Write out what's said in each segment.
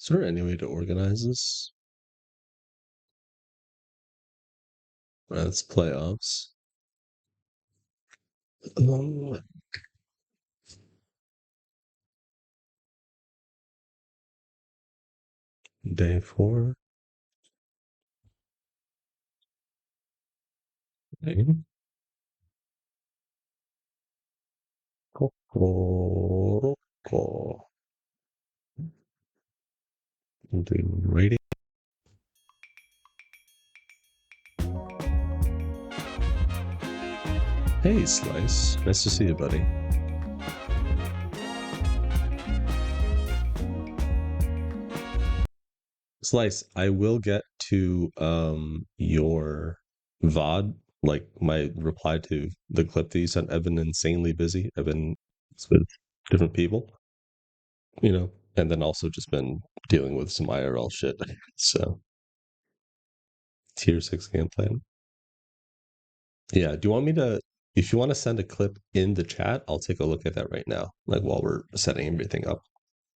Is there any way to organize this? That's playoffs. Um, Day 4. Okay. Kokoroko. Do rating. Hey, Slice. Nice to see you, buddy. Slice, I will get to your VOD, like my reply to the clip that you sent. I've been insanely busy. I've been with different people, and then also just been dealing with some IRL shit. So, tier 6 game plan. Yeah, do you want me to, if you want to send a clip in the chat, I'll take a look at that right now, like while we're setting everything up.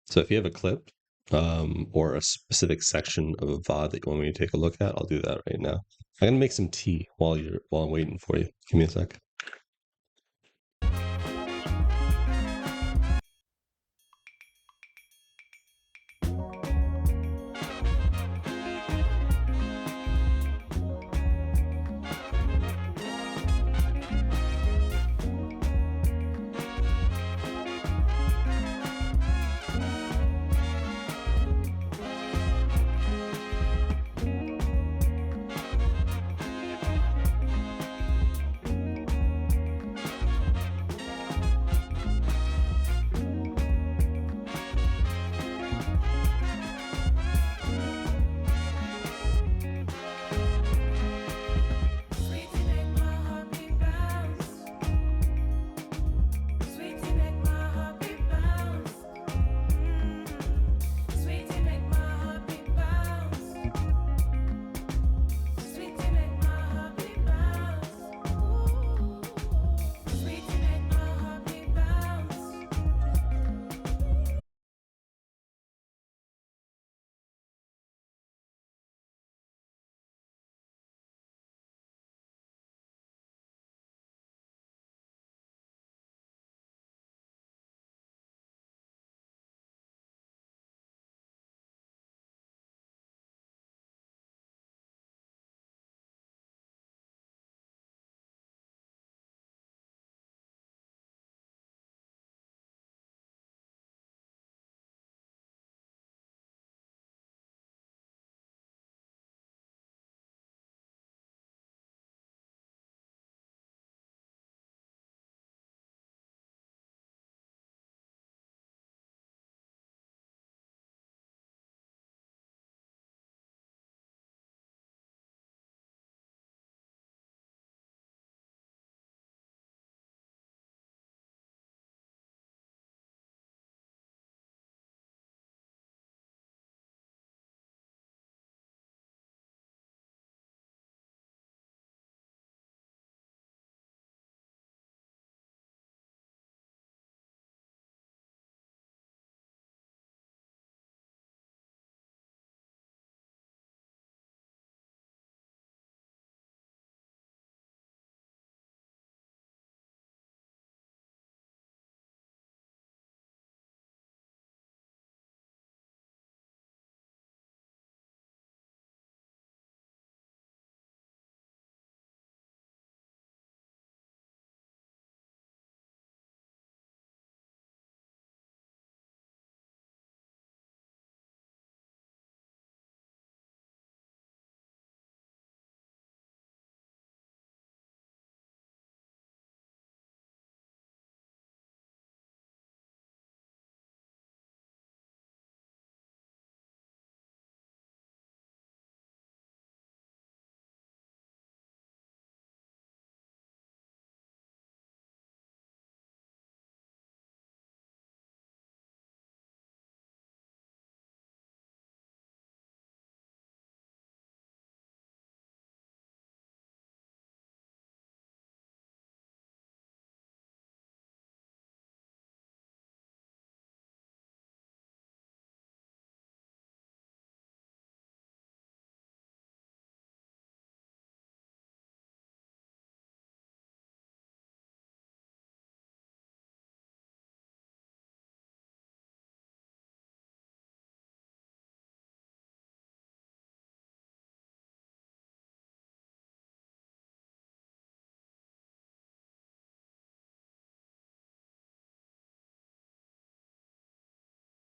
So if you have a clip, or a specific section of a VOD that you want me to take a look at, I'll do that right now. I'm gonna make some tea while I'm waiting for you. Give me a sec.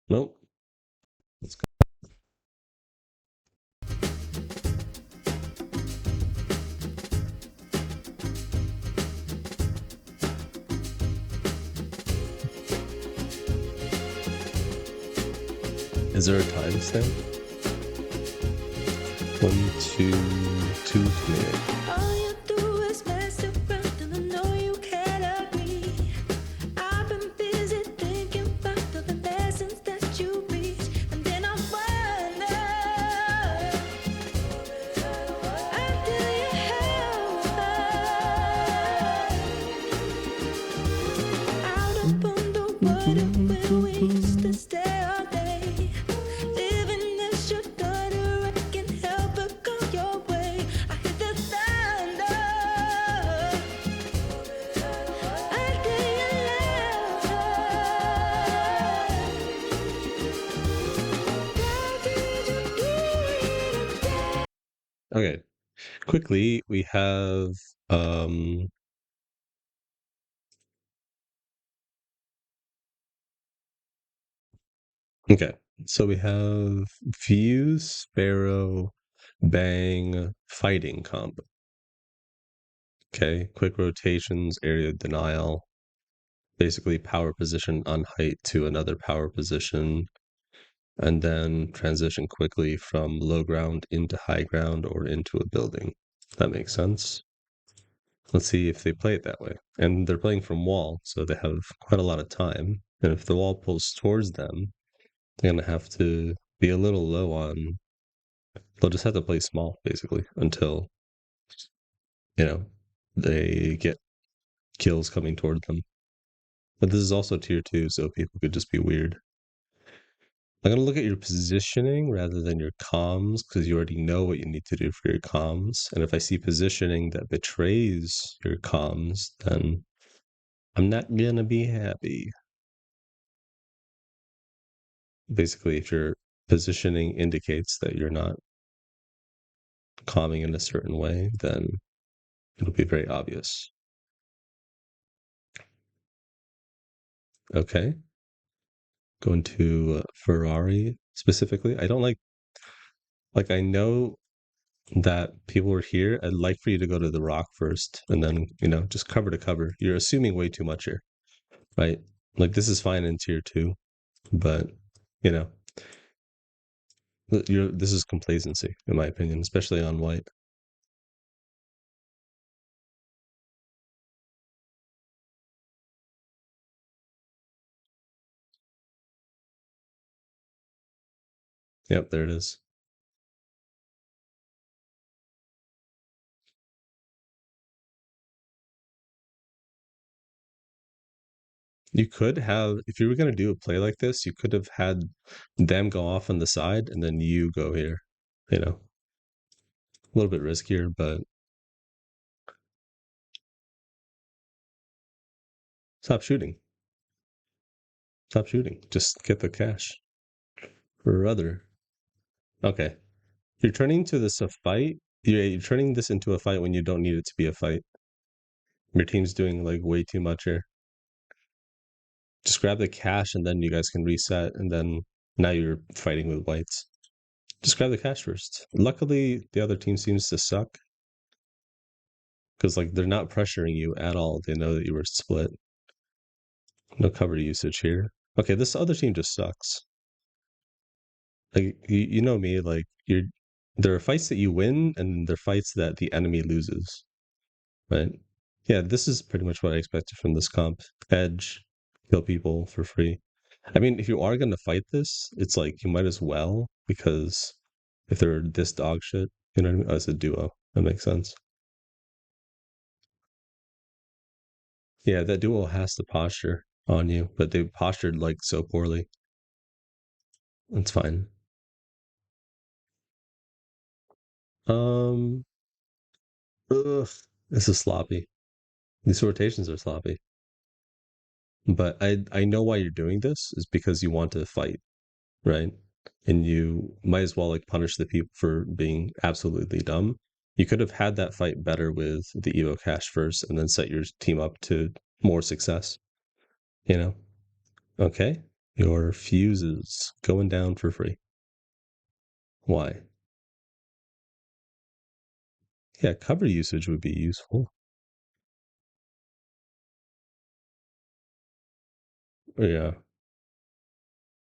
Nope. Let's go. Is there a timestamp? 1, 2, 2 28. All you do is mess around and I know you can't agree. I've been busy thinking about all the lessons that you reach, and then I wonder, until you help out upon the water where we used to stay all day. Living as your daughter, I can't help but go your way. I hear the thunder until you love. Why did you do it again? Okay. Quickly, we have okay. So we have Fuse, Sparrow, Bang, Fighting comp. Okay. Quick rotations, area denial. Basically power position on height to another power position, and then transition quickly from low ground into high ground or into a building. That makes sense. Let's see if they play it that way. And they're playing from wall, so they have quite a lot of time. And if the wall pulls towards them, they're going to have to be a little low on. They'll just have to play small, basically, until, you know, they get kills coming toward them. But this is also tier 2, so people could just be weird. I'm going to look at your positioning rather than your comms, because you already know what you need to do for your comms. And if I see positioning that betrays your comms, then I'm not going to be happy. Basically, if your positioning indicates that you're not calming in a certain way, then it'll be very obvious. Okay. Going to Ferrari specifically. I don't like, I know that people are here. I'd like for you to go to the ROC first and then, just cover to cover. You're assuming way too much here, right? Like, this is fine in tier 2, but, you know, this is complacency, in my opinion, especially on white. Yep, there it is. You could have, if you were going to do a play like this, you could have had them go off on the side and then you go here. A little bit riskier, but stop shooting. Stop shooting. Just get the cash. Brother. Okay. You're turning to this a fight. You're turning this into a fight when you don't need it to be a fight. Your team's doing like way too much here. Just grab the cash and then you guys can reset, and then now you're fighting with whites. Just grab the cash first. Luckily, the other team seems to suck because like they're not pressuring you at all. They know that you were split. No cover usage here. Okay, this other team just sucks. Like you know me, like there are fights that you win and there are fights that the enemy loses. Right? Yeah, this is pretty much what I expected from this comp. Edge, kill people for free. I mean, if you are gonna fight this, it's like you might as well, because if they're this dog shit, you know what I mean? As a duo. That makes sense. Yeah, that duo has to posture on you, but they postured like so poorly. It's fine. Um ugh, this is sloppy. These rotations are sloppy. But I know why you're doing this is because you want to fight, right? And you might as well like punish the people for being absolutely dumb. You could have had that fight better with the Evo cash first and then set your team up to more success, you know? Okay. Your fuses going down for free. Why? Yeah, cover usage would be useful. Yeah.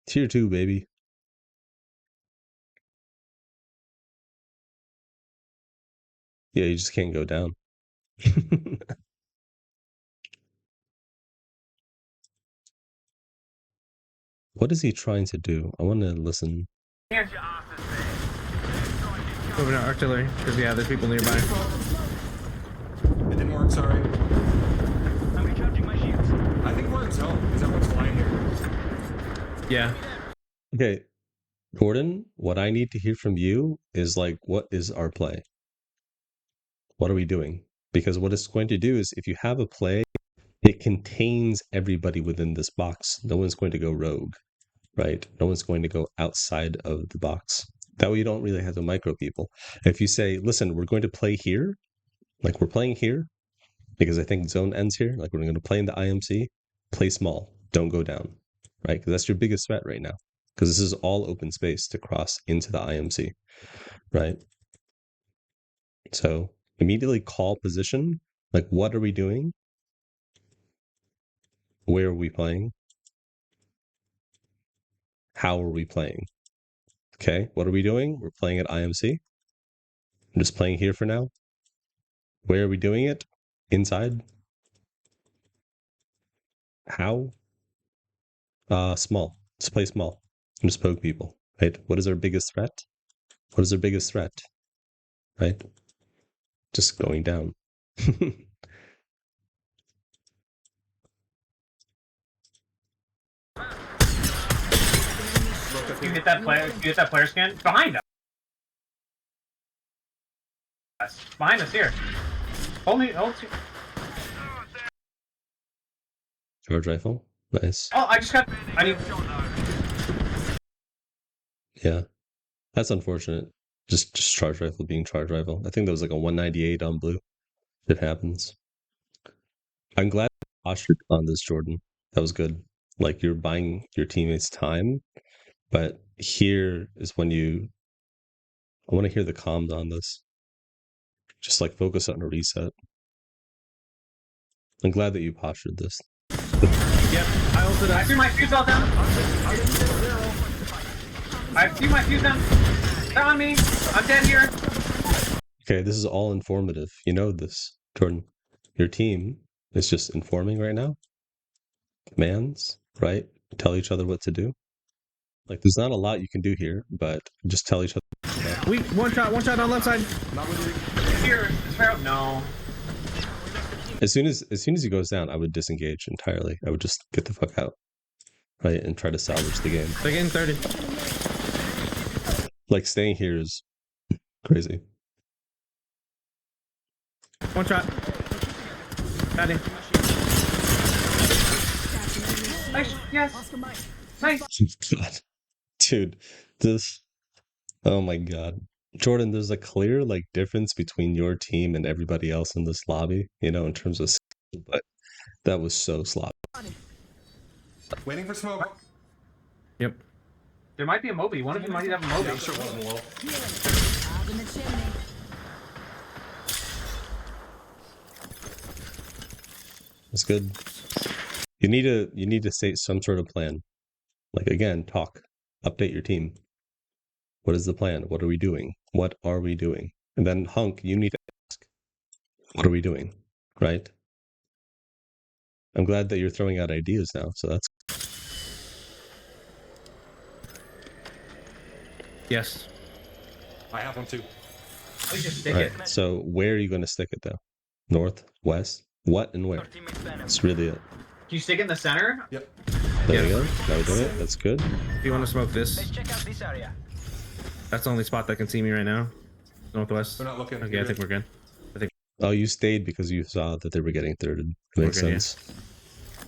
Tier 2, baby. Yeah, you just can't go down. What is he trying to do? I want to listen. Here. Moving to artillery, because yeah, there's people nearby. It didn't work, sorry. I'm recharging my shields. I think we're in zone, because everyone's flying here. Yeah. Okay, Gordon, what I need to hear from you is like, what is our play? What are we doing? Because what it's going to do is if you have a play, it contains everybody within this box. No one's going to go rogue, right? No one's going to go outside of the box. That way you don't really have to micro people. If you say, listen, we're going to play here, like we're playing here, because I think zone ends here, like we're going to play in the IMC, play small, don't go down, right? Because that's your biggest threat right now. Because this is all open space to cross into the IMC, right? So immediately call position, like what are we doing? Where are we playing? How are we playing? Okay, what are we doing? We're playing at IMC. I'm just playing here for now. Where are we doing it? Inside. How? Small. Let's play small. And just poke people, right? What is our biggest threat? What is our biggest threat? Right? Just going down. You hit that player. You hit that player scan behind us. Behind us here. Hold me. Hold. Charge rifle. Nice. Oh, I just got. I need. Yeah. That's unfortunate. Just charge rifle being charge rifle. I think that was like a 198 on blue. It happens. I'm glad you postured on this, Jordan. That was good. Like you're buying your teammates time, but here is when I want to hear the comms on this. Just like focus on a reset. I'm glad that you postured this. Yep. I threw my fuse all down. I threw my fuse down. They're on me. I'm dead here. Okay, this is all informative. You know this, Jordan. Your team is just informing right now. Commands, right? Tell each other what to do. Like, there's not a lot you can do here, but just tell each other. We one shot on left side. Not with you. Here. No. As soon as he goes down, I would disengage entirely. I would just get the fuck out, right, and try to salvage the game. They're getting 30. Like staying here is crazy. One shot. Got him. Nice. Yes. Nice. God, dude, this. Oh my god, Jordan. There's a clear like difference between your team and everybody else in this lobby. You know, in terms of, but that was so sloppy. Waiting for smoke. Yep. There might be a Moby. One of you might have a Moby. Yeah, I'm sure one of them will. Up in the chimney. That's good. You need to state some sort of plan. Like again, talk, update your team. What is the plan? What are we doing? What are we doing? And then Hunk, you need to ask, what are we doing? Right? I'm glad that you're throwing out ideas now, so that's Yes. I have one too. We just stick all it. right. So where are you going to stick it though? North, west, what and where? That's really it. Can you stick it in the center? Yep. There we go. Now we're doing it. That's good. If you want to smoke this, Check out this area. that's the only spot that can see me right now. Northwest. They're not looking. Okay, I think we're good. Oh, you stayed because you saw that they were getting thirded. Makes Okay, yeah. sense.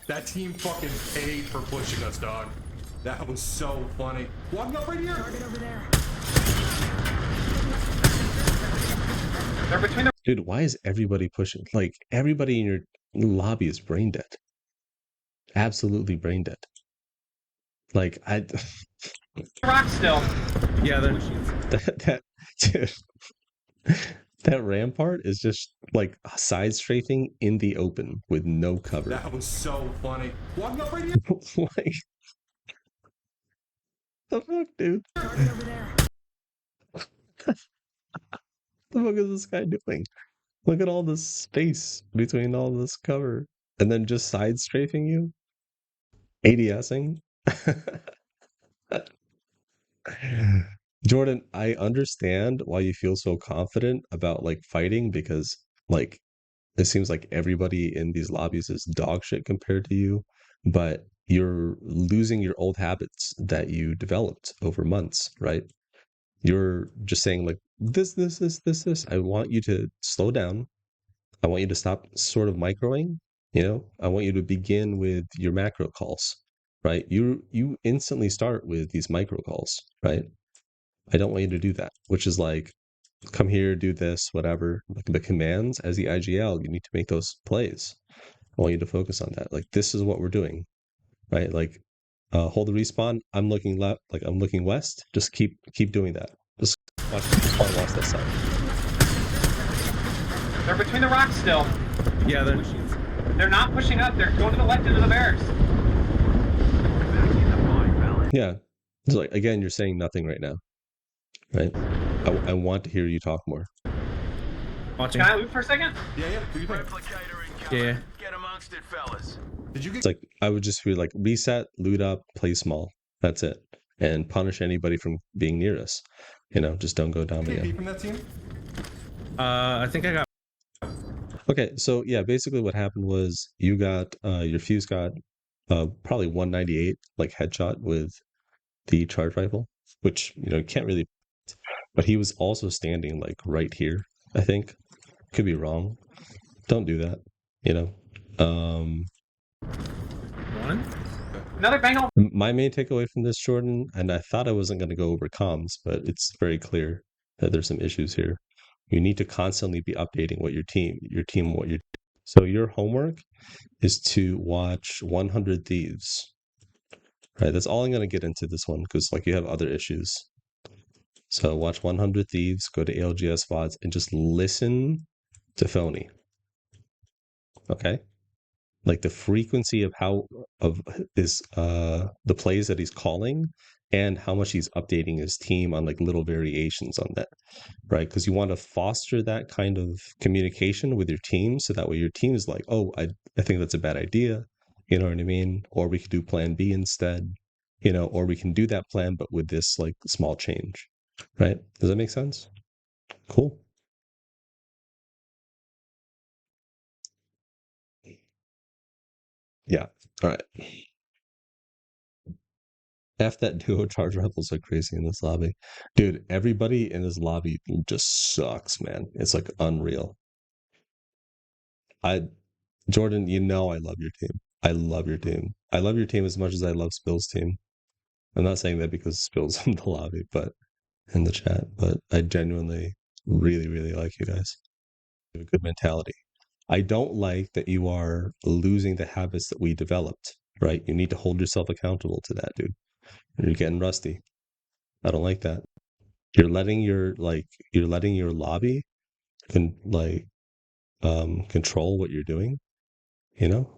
That team fucking paid for pushing us, dog. That was so funny. One up right here. Target over there. They're between the. Dude, why is everybody pushing? Like, everybody in your lobby is brain dead. Absolutely brain dead. Like I ROC still. Yeah, they're that dude, that rampart is just like side strafing in the open with no cover. That was so funny. Walking up right here. Like the fuck, dude? The fuck is this guy doing? Look at all this space between all this cover, and then just side strafing you, ADSing. Jordan, I understand why you feel so confident about like fighting because like it seems like everybody in these lobbies is dog shit compared to you, but you're losing your old habits that you developed over months, right? You're just saying like this. I want you to slow down. I want you to stop sort of microing, you know? I want you to begin with your macro calls, right? You instantly start with these micro calls, right? I don't want you to do that, which is like come here, do this, whatever. Like the commands as the IGL, you need to make those plays. I want you to focus on that. Like this is what we're doing, right? Like hold the respawn. I'm looking left, like I'm looking west. Just keep doing that. Just watch that side. They're between the rocks still. yeah, They're not pushing up. They're going to the left into the barracks. Yeah. It's like again, you're saying nothing right now, right? I want to hear you talk more. watching. Can I loot for a second? Yeah. Do you think? Yeah. Get amongst it, fellas. Did you get? It's like I would just feel like reset, loot up, play small. That's it, and punish anybody from being near us. You know, just don't go down KP again. from that team? I think I got. Okay, so yeah, basically what happened was you got your fuse got probably 198 like headshot with the charge rifle, which you know you can't really. But he was also standing like right here. I think could be wrong. Don't do that. You know. One? Another bangle. My main takeaway from this, Jordan, and I thought I wasn't going to go over comms, but it's very clear that there's some issues here. You need to constantly be updating what your team, what you're. So your homework is to watch 100 Thieves. Right, that's all I'm going to get into this one because like you have other issues. So watch 100 Thieves, go to ALGS VODs, and just listen to Phony. Okay, like the frequency of how of his the plays that he's calling and how much he's updating his team on like little variations on that, right? Because you want to foster that kind of communication with your team so that way your team is like, oh, I think that's a bad idea, you know what I mean? Or we could do plan B instead, you know, or we can do that plan but with this like small change, right? Does that make sense? Cool. Yeah. All right. F that duo charge rifles are crazy in this lobby. Dude, everybody in this lobby just sucks, man. It's like unreal. I Jordan, you know I love your team. I love your team. I love your team as much as I love Spill's team. I'm not saying that because Spill's in the lobby, but in the chat, but I genuinely really, really like you guys. You have a good mentality. I don't like that you are losing the habits that we developed, right? You need to hold yourself accountable to that, dude. You're getting rusty. I don't like that. You're letting your lobby control what you're doing, you know,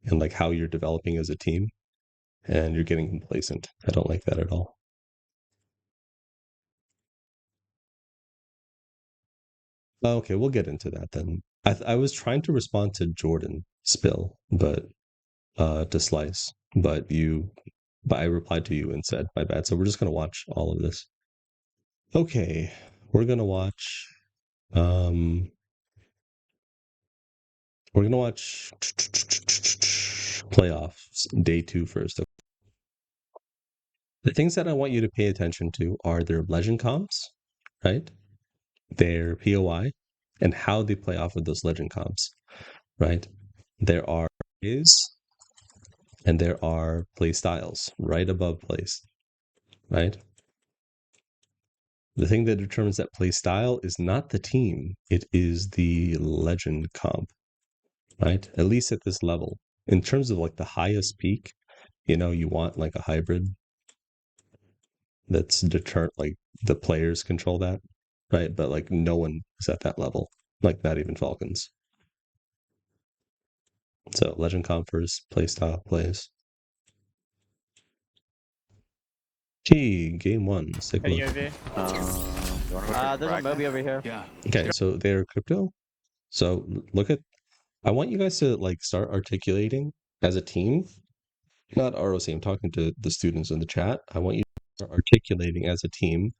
and like how you're developing as a team, and you're getting complacent. I don't like that at all. Okay, we'll get into that then. I was trying to respond to Jordan Spill, but to Slice, but I replied to you and said my bad. So we're just gonna watch all of this. Okay, we're gonna watch. We're gonna watch playoffs day 2 first. The things that I want you to pay attention to are their legend comps, right? Their POI, and how they play off of those legend comps, right? There are plays and there are play styles right above plays, right? The thing that determines that play style is not the team, it is the legend comp, right? At least at this level. In terms of like the highest peak, you know, you want like a hybrid that's like the players control that, right? But like no one is at that level, like not even Falcons. So Legend Comp first, playstyle plays. Gee, game one. Let's take a Any look. UAV? There's a Moby over here. Yeah. Okay, so they're crypto. So look at, I want you guys to like start articulating as a team, not ROC, I'm talking to the students in the chat. I want you to start articulating as a team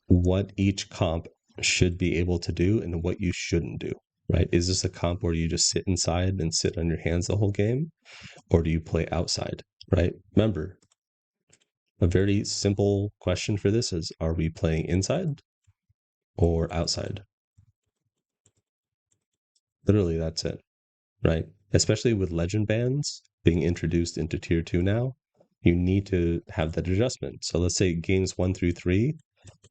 what each comp should be able to do and what you shouldn't do, right? Is this a comp where you just sit inside and sit on your hands the whole game? Or do you play outside, right? Remember, a very simple question for this is, are we playing inside or outside? Literally, that's it, right? Especially with legend bans being introduced into tier 2 now, you need to have that adjustment. So let's say games 1 through 3,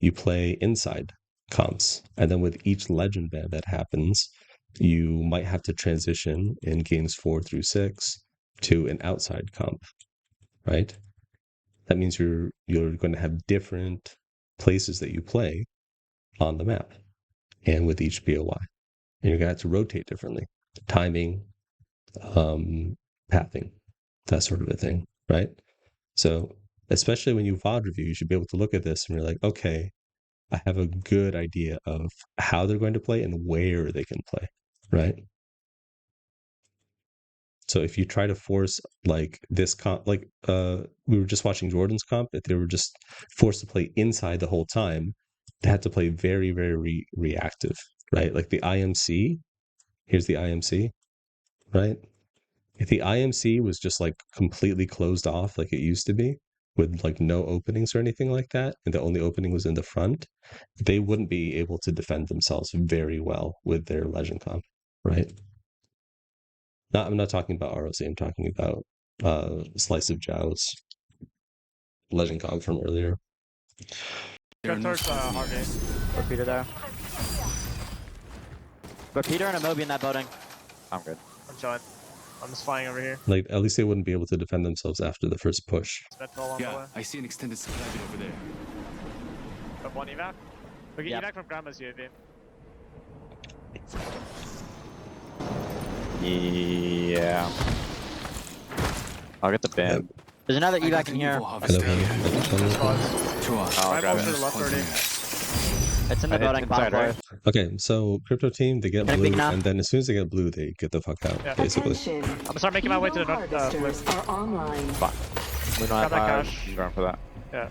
you play inside comps. And then with each legend ban that happens, you might have to transition in games 4 through 6 to an outside comp, right? That means you're going to have different places that you play on the map and with each POI. And you're going to have to rotate differently. Timing, pathing, that sort of a thing, right? So especially when you VOD review, you should be able to look at this and you're like, okay, I have a good idea of how they're going to play and where they can play, right? So if you try to force like this comp, like we were just watching Jordan's comp, if they were just forced to play inside the whole time, they had to play very, very reactive, right? Like the IMC, here's the IMC, right? If the IMC was just like completely closed off like it used to be, with like no openings or anything like that, and the only opening was in the front, they wouldn't be able to defend themselves very well with their legend comp, right? I'm not talking about ROC, I'm talking about Slice of Jow's legend comp from earlier. Go towards Harvey. Put Peter there. Put Peter and a Moby in that building. I'm good. I'm chilling. I'm just flying over here. Like, at least they wouldn't be able to defend themselves after the first push. Spectral on the way. Yeah, I see an extended supply bin over there. Got one evac. We get Yep. evac from Grandma's UAV. Yeah. I'll get the bin. Yep. There's another I got evac the in here. Nivo harvester Hello, here. I'll grab Rifles to it. the left already. It's in the building, bottom floor. Okay, so crypto team, they get Can I blue, peek now? and then as soon as they get blue, they get the fuck out, Yeah. basically. Attention. I'm gonna start making my way to the north. Harvesters are online. We don't Grab have that fire. cash. I'm going for that. Yeah.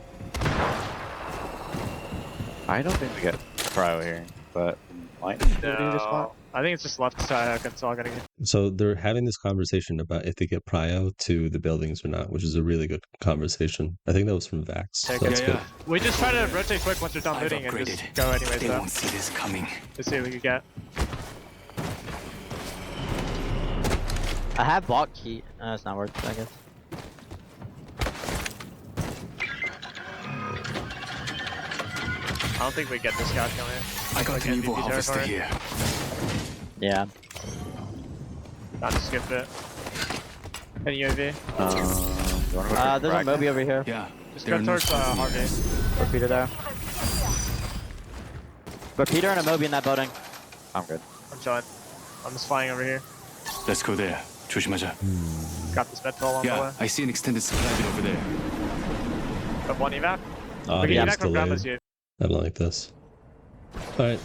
I don't think we get cryo here, but might No. I think it's just left side. That's all I'm gonna get. So they're having this conversation about if they get prio to the buildings or not, which is a really good conversation. I think that was from Vax. So Okay. that's good. We just try to rotate quick once we're done I've looting and just upgraded. go anyways. They Though. won't see this coming. Let's see what we can get. I have block key. It's not worth it, I guess. I don't think we get this guy coming in. I got Like the Nivo MVP harvester territory. here. Yeah. Not to skip it. Any UAV? There's a Moby over here. Yeah. Just there go are no towards spots in Harvey. here. Put Peter there. Put Peter and a Moby in that building. I'm good. I'm chilling. I'm just flying over here. Let's go there. 조심하자. Got this spectral on the way. Yeah, I see an extended supply bin over there. Got one evac. Oh, We get yeah, evac it's from Grandma's delayed. UAV. I don't like this. All right.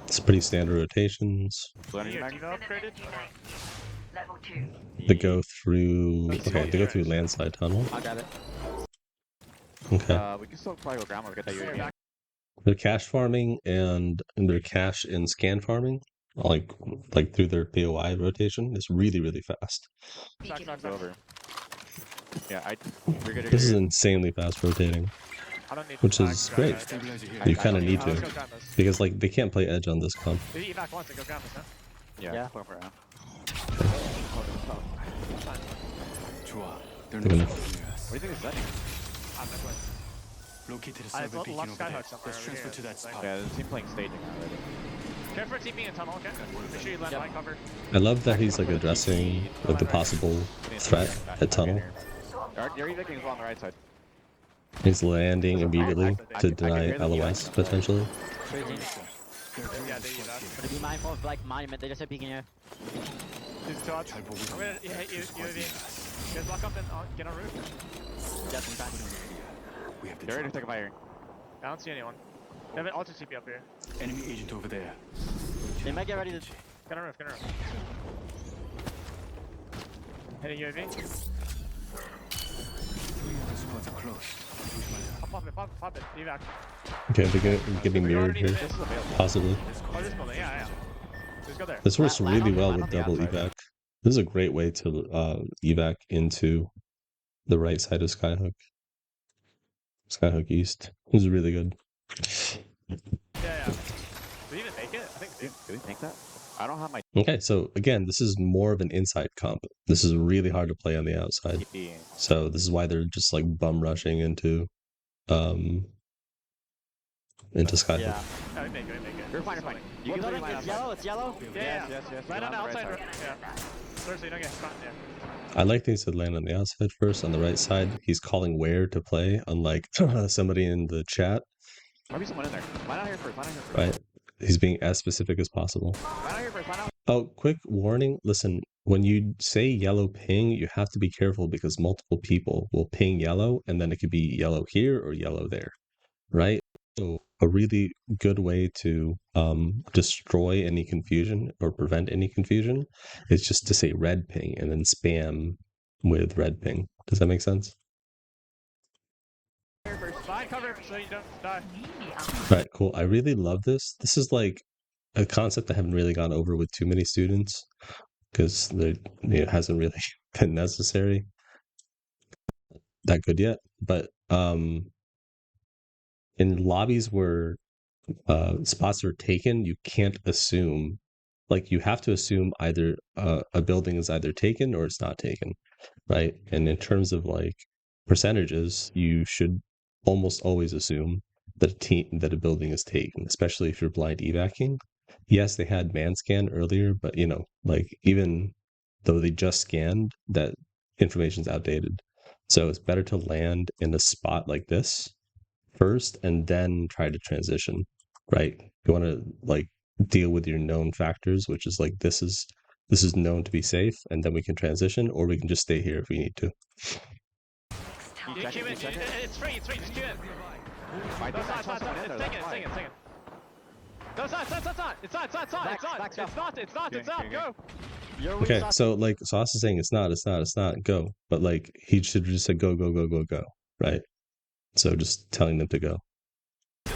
It's pretty standard rotations. Your Diva upgraded? They go through. Okay, they go through landslide tunnel. I'll grab it. Okay. We can still probably go grandma to get that UAV. They're cash farming and their cash in scan farming, like through their POI rotation, is really fast. Over. Yeah, we're good. This is insanely fast rotating, I don't need which to is great. Stabilizer here. You kind of need Let's to, go Grandma's. because like they can't play edge on this comp. Did he evac once and go Grandma's, huh? Yeah. Fine. 좋아. They're They're not gonna- following us. What do you think is setting? I'm not going. Located a I server left beacon over Skyhook there. somewhere Let's over transfer here. to that spot. Yeah, there's a team playing staging already. Care for a team being in tunnel, okay? Make sure you land line cover. I love that he's like addressing like the possible threat at tunnel. You're evicting as well on the right side. He's landing immediately I to can deny hear the LOS evac. potentially. Yeah, they evac. Gonna be mindful of like monument. They just said peeking here. He's charged. I'm gonna hit you. Guys walk up and get on roof. Just in time. They're ready to take a fire. I don't see anyone. They have an ultra CP up here. Enemy agent over there. They might get ready to. Get on roof, get on roof. Hitting UAV. Squads are close. Pop it. Evac. Okay, they're getting mirrored here, This is available. possibly. Oh, this building, yeah. Just go there. This works Line really on- well line with on the double outside. evac. This is a great way to evac into the right side of Skyhook. Skyhook East. This is really good. Yeah. Did he even make it? I think he did. Did we make that? I don't have my Okay, so again, this is more of an inside comp. This is really hard to play on the outside. TP. So this is why they're just like bum rushing into Skyhook. Yeah. No, we make it. You're fine, you're fine. You What can building? line It's outside. yellow. It's yellow. Yeah. Yes. Right on the right outside. side. Yeah. Sorry, so you don't get caught. Yeah. I like things to land on the outside first. On the right side, he's calling where to play, unlike somebody in the chat, Might be someone in there. Line out here first. right? He's being as specific as possible. Line out here first. Line out. Oh, quick warning. Listen, when you say yellow ping, you have to be careful because multiple people will ping yellow and then it could be yellow here or yellow there, right? So a really good way to destroy any confusion or prevent any confusion is just to say red ping and then spam with red ping. Does that make sense? Here first. Find cover so you don't die. Right, cool. I really love this. This is like a concept I haven't really gone over with too many students because it hasn't really been necessary that good yet. But in lobbies where spots are taken, you can't assume, like you have to assume either a building is either taken or it's not taken, right? And in terms of like percentages, you should almost always assume that a building is taken, especially if you're blind evacing. Yes, they had man scan earlier, but like even though they just scanned, that information's outdated. So it's better to land in a spot like this first and then try to transition, right? You want to like deal with your known factors, which is like this is known to be safe, and then we can transition, or we can just stay here if we need to. You queue it. It's free. Just queue it. I think I saw someone in there. It's taken. No, it's not. It's not. Go. Okay, so like Sauce is saying it's not, go. But like he should have just said go, right? So just telling them to go.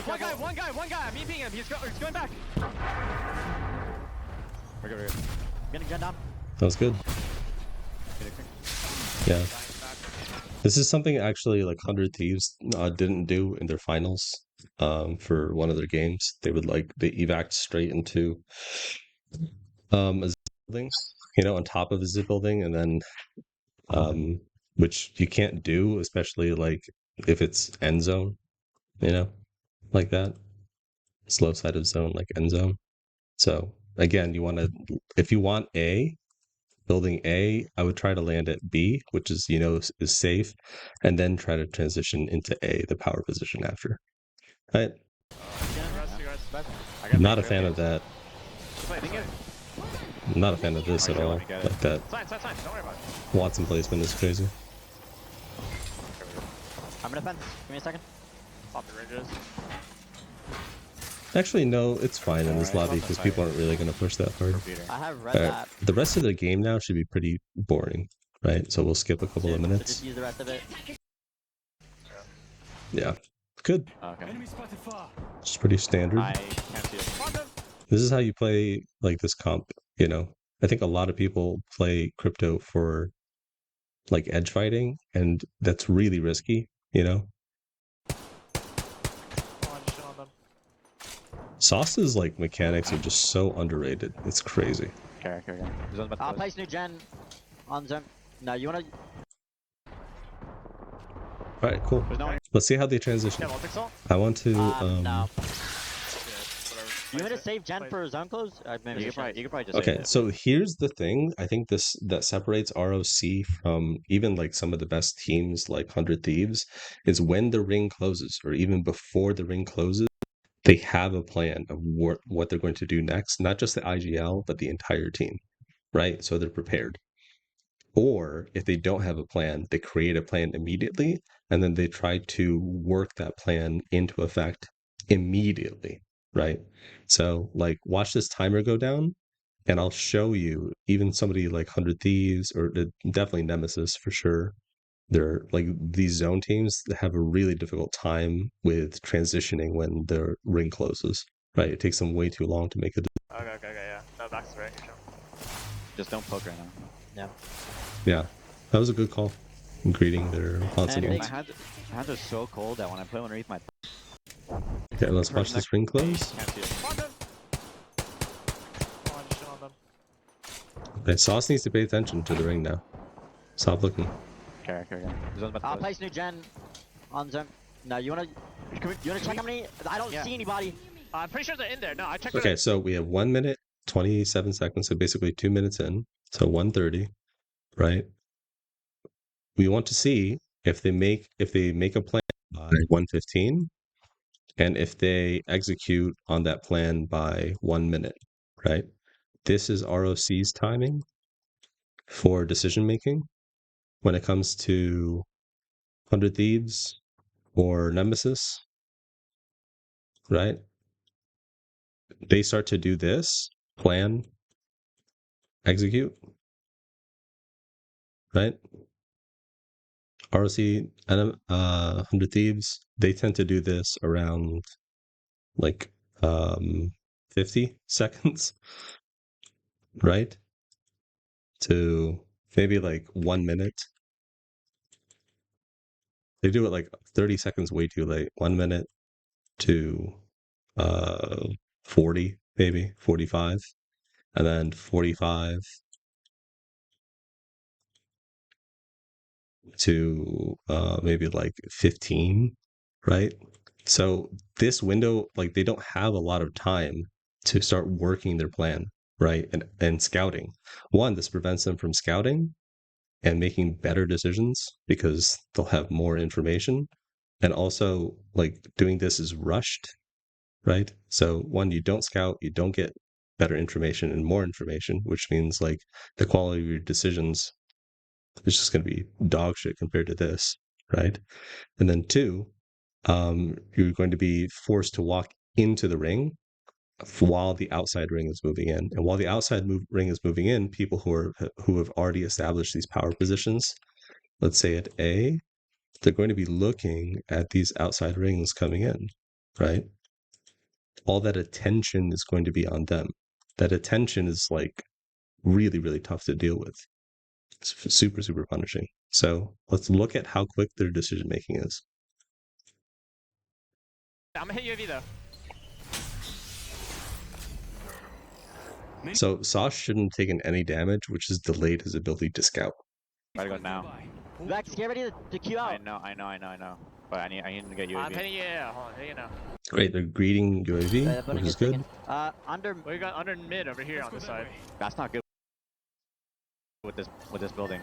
One guy. I'm EPing him. He's going back. We're good. Getting gun down. That was good. Yeah. This is something actually like 100 Thieves didn't do in their finals for one of their games. They evac straight into a zip building, on top of a zip building, and then which you can't do, especially like if it's end zone, like that. Slow side of zone, like end zone. So again, if you want building A, I would try to land at B, which is is safe, and then try to transition into A, the power position after. Right? Not a fan of that. Not a fan of this at all. Like that. Sign. Don't worry about it. Watson placement is crazy. I'm gonna fence. Give me a second. Pop the ridges. Actually, no, it's fine in this lobby because people aren't really going to push that hard. I have red Alright, map. the rest of the game now should be pretty boring, right? So we'll skip a couple of So minutes. just use the rest of it. Yeah, good. Okay. Enemy spotted far. It's pretty standard. I can't see it. This is how you play like this comp, I think a lot of people play crypto for like edge fighting, and that's really risky, Sauce's like mechanics are just so underrated. It's crazy. Okay. Zone's about to I'll close. place new gen on zone. No, you wanna? All right, cool. There's no one. Let's see how they transition. Yeah, multi-salt. I want to No. You want to save Gen Wait. for zone close? Maybe You it's could probably just Okay, save it. so here's the thing. I think this that separates ROC from even like some of the best teams like 100 Thieves is when the ring closes or even before the ring closes, they have a plan of what they're going to do next, not just the IGL, but the entire team, right? So they're prepared. Or if they don't have a plan, they create a plan immediately and then they try to work that plan into effect immediately, right? So, like, watch this timer go down and I'll show you even somebody like 100 Thieves or definitely Nemesis for sure. They're like these zone teams that have a really difficult time with transitioning when their ring closes, right? It takes them way too long to make a Okay, yeah. No, back to the ring. Sure. Just don't poke right now. Yeah, that was a good call. I'm greeting their lots And of big- balls. My hands are so cold that when I play underneath my Okay, let's watch this ring close. can't see it. Spawn them. Oh, I'm just shit on them. Okay, Sauce needs to pay attention to the ring now. Stop looking. Carry. Zone's about to I'll close. place new gen on zone. No, you wanna check how many? I don't Yeah. see anybody. I'm pretty sure they're in there. No, I checked. Okay, so we have 1 minute, 27 seconds, so basically 2 minutes in. So 1:30, right? We want to see if they make a plan by 1:15 and if they execute on that plan by 1 minute, right? This is ROC's timing for decision making when it comes to 100 Thieves or Nemesis, right? They start to do this, plan, execute, right? ROC and 100 Thieves, they tend to do this around like 50 seconds, right? To maybe like 1 minute. They do it like 30 seconds way too late. 1 minute to 40, maybe 45, and then 45 to maybe like 15, right? So this window, like they don't have a lot of time to start working their plan, right? And scouting. One, this prevents them from scouting and making better decisions because they'll have more information. And also, like doing this is rushed, right? So one, you don't scout, you don't get better information and more information, which means like the quality of your decisions is just going to be dog shit compared to this, right? And then two, you're going to be forced to walk into the ring while the outside ring is moving in. And while the ring is moving in, people who have already established these power positions, let's say at A, they're going to be looking at these outside rings coming in, right? All that attention is going to be on them. That attention is like really, really tough to deal with. It's super, super punishing. So let's look at how quick their decision making is. I'm gonna hit UAV though. So Sauce shouldn't have taken any damage, which has delayed his ability to scout. Gotta go now. Vex, get ready to queue I out. know. But I need to get you. I'm hitting you. Yeah, hold on, hitting you now. Great, they're greeting UAV, Button which is gets good. taken. Under. We got under mid over here on this side. That's not good with this building.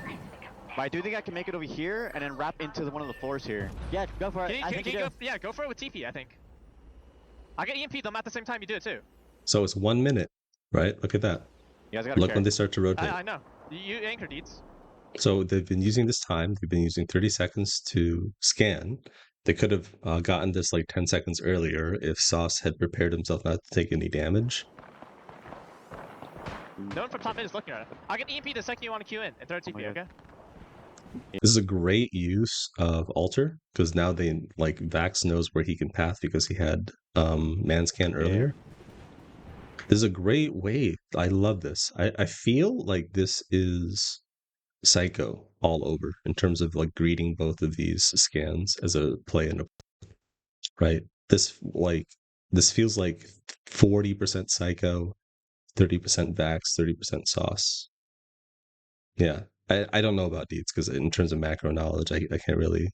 But I do think I can make it over here and then wrap into one of the floors here. Yeah, go for it. I think you do. Go, yeah, go for it with TP. I think. I get EMP them at the same time you do it too. So it's 1 minute, right? Look at that. You guys gotta Look carry. when they start to rotate. I know. You anchor deeds. So they've been using this time. They've been using 30 seconds to scan. They could have gotten this like 10 seconds earlier if Sauce had prepared himself not to take any damage. No one from top mid is looking at it. I'll get EMP the second you want to queue in and throw TP, Okay. okay? This is a great use of Alter because now they like Vax knows where he can path because he had man scan earlier. This is a great way. I love this. I feel like this is Psycho all over in terms of like greeting both of these scans as a play and a right. This feels like 40% Psycho, 30% Vax, 30% Sauce. Yeah. I don't know about Deeds because in terms of macro knowledge, I can't really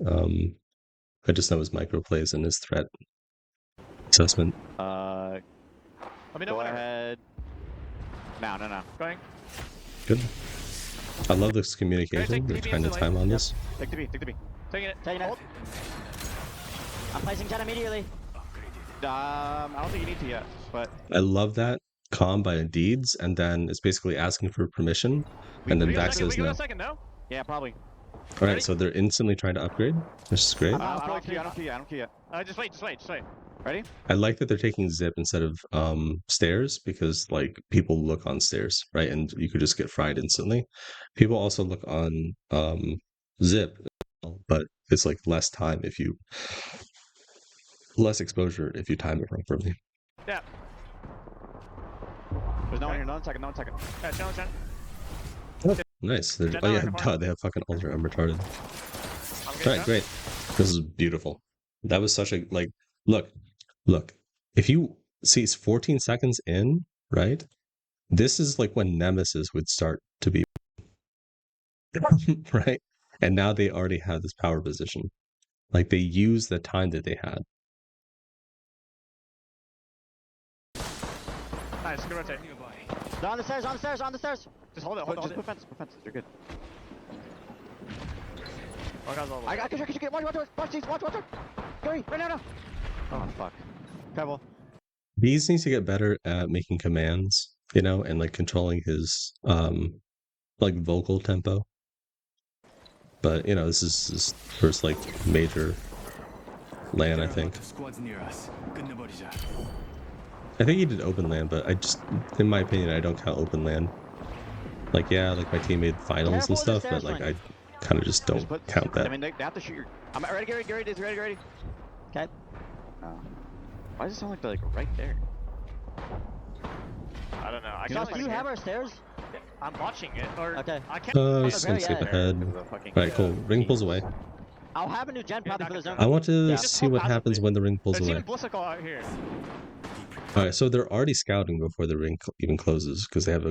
I just know his micro plays and his threat assessment. Let me know Go whenever. ahead. No. Going. Good. I love this Guys, communication. take They're TP trying to instantly. time on Yep. this. Take the B. Take the B. Taking it. Taking it. Hold. I'm placing 10 immediately. I don't think you need to yet, but I love that calm by Deeds, and then it's basically asking for permission, and then We go Vax second. We says go no. second. No. yeah, probably. All right, so they're instantly trying to upgrade, which is great. I don't queue. I don't queue yet. Just wait. Just wait. Just wait. Ready? I like that they're taking zip instead of stairs because like people look on stairs, right? And you could just get fried instantly. People also look on zip, but it's like less time if you less exposure if you time it properly. Yeah. There's no one Okay. here. No one second. No one second. Yeah. Challenge. Nice. Jet Oh down, yeah, right before. duh, they have fucking ultra. I'm retarded. I'm All getting right, shot. great. This is beautiful. That was such a like. Look. If you see, it's 14 seconds in, right? This is like when Nemesis would start to be right, and now they already have this power position. Like they use the time that they had. Nice. Good rotate. They're on the stairs, on the stairs, on the stairs. Just hold it. Hold it. Just Hold put it. fence. You're good. Oh, guys, all the way. I got you. Watch these. Watch. Gary, right now. Oh fuck. Pebble. Bees needs to get better at making commands, you know, and like controlling his like vocal tempo. But you know, this is his first like major LAN, I There are think. a lot of squads near us. 끝내버리자. I think he did open LAN, but I just, in my opinion, I don't count open LAN. Like, yeah, like my team made finals Careful and with the stuff, but stairs, like Link. I kind of just don't Just put. count I that. mean, they have to shoot your. I'm ready. Gary. Ready. Okay. Oh. Why does it sound like they're like right there? I don't know. I Josh, can't. do you have our stairs? I'm watching it. Or Okay. I can't. Just very gonna skip end. ahead. Because of the fucking, All right, cool. Ring pulls away. I'll have a new gen probably for the zone. I want to Yeah. Just see what hold happens passively. when the ring pulls There's away. even Blissicle out here. All right, so they're already scouting before the ring even closes because they have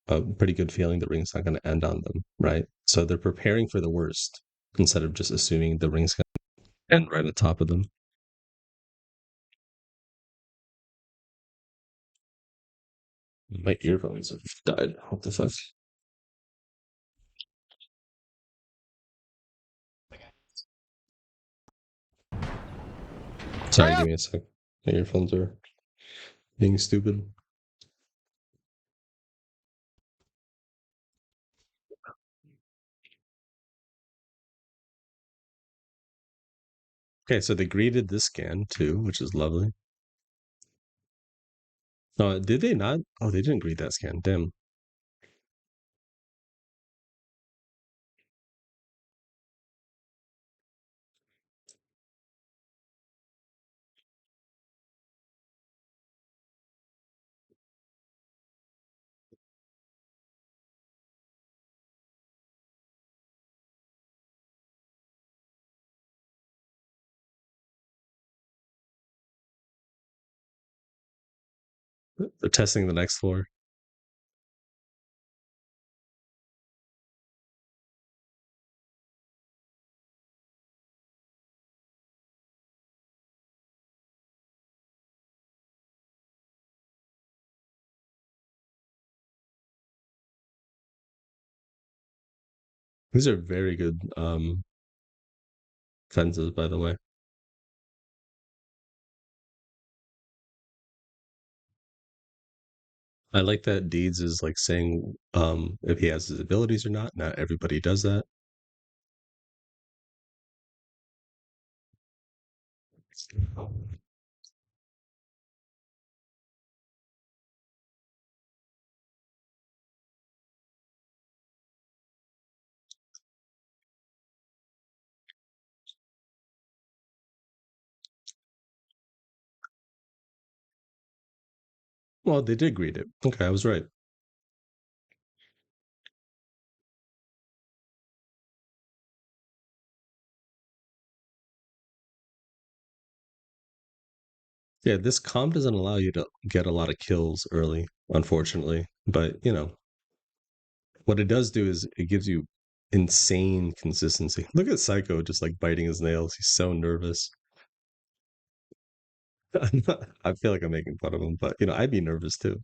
a pretty good feeling the ring's not going to end on them, right? So they're preparing for the worst instead of just assuming the ring's going to end right on top of them. My earphones have died. What the fuck? Sorry, give me a sec. My earphones are being stupid. Okay, so they greeted this scan too, which is lovely. Did they not? Oh, they didn't greet that scan. Damn. They're testing the next floor. These are very good fences, by the way. I like that Deeds is like saying if he has his abilities or not. Not everybody does that. Well, they did greet it. Okay, I was right. Yeah, this comp doesn't allow you to get a lot of kills early, unfortunately. But, you know, what it does do is it gives you insane consistency. Look at Psycho just like biting his nails. He's so nervous. I feel like I'm making fun of him, but I'd be nervous too.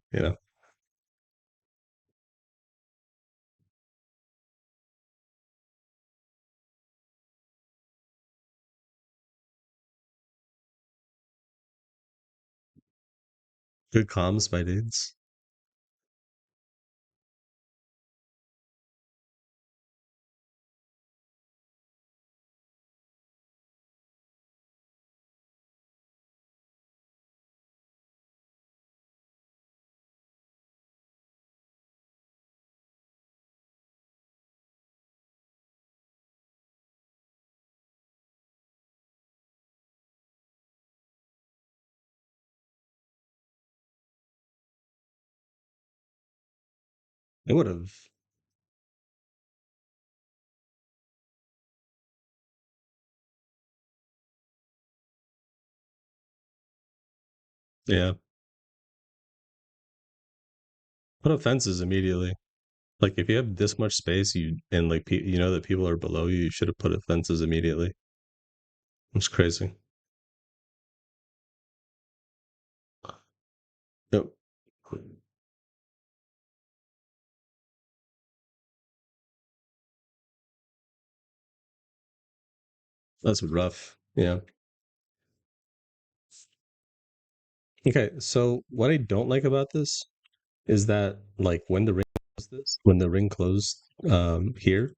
Good comms by dudes. It would have. Yeah. Put up fences immediately. Like if you have this much space, and like you know that people are below you, you should have put up fences immediately. It's crazy. Yep. That's rough. Yeah. Okay, so what I don't like about this is that like when the ring closed here,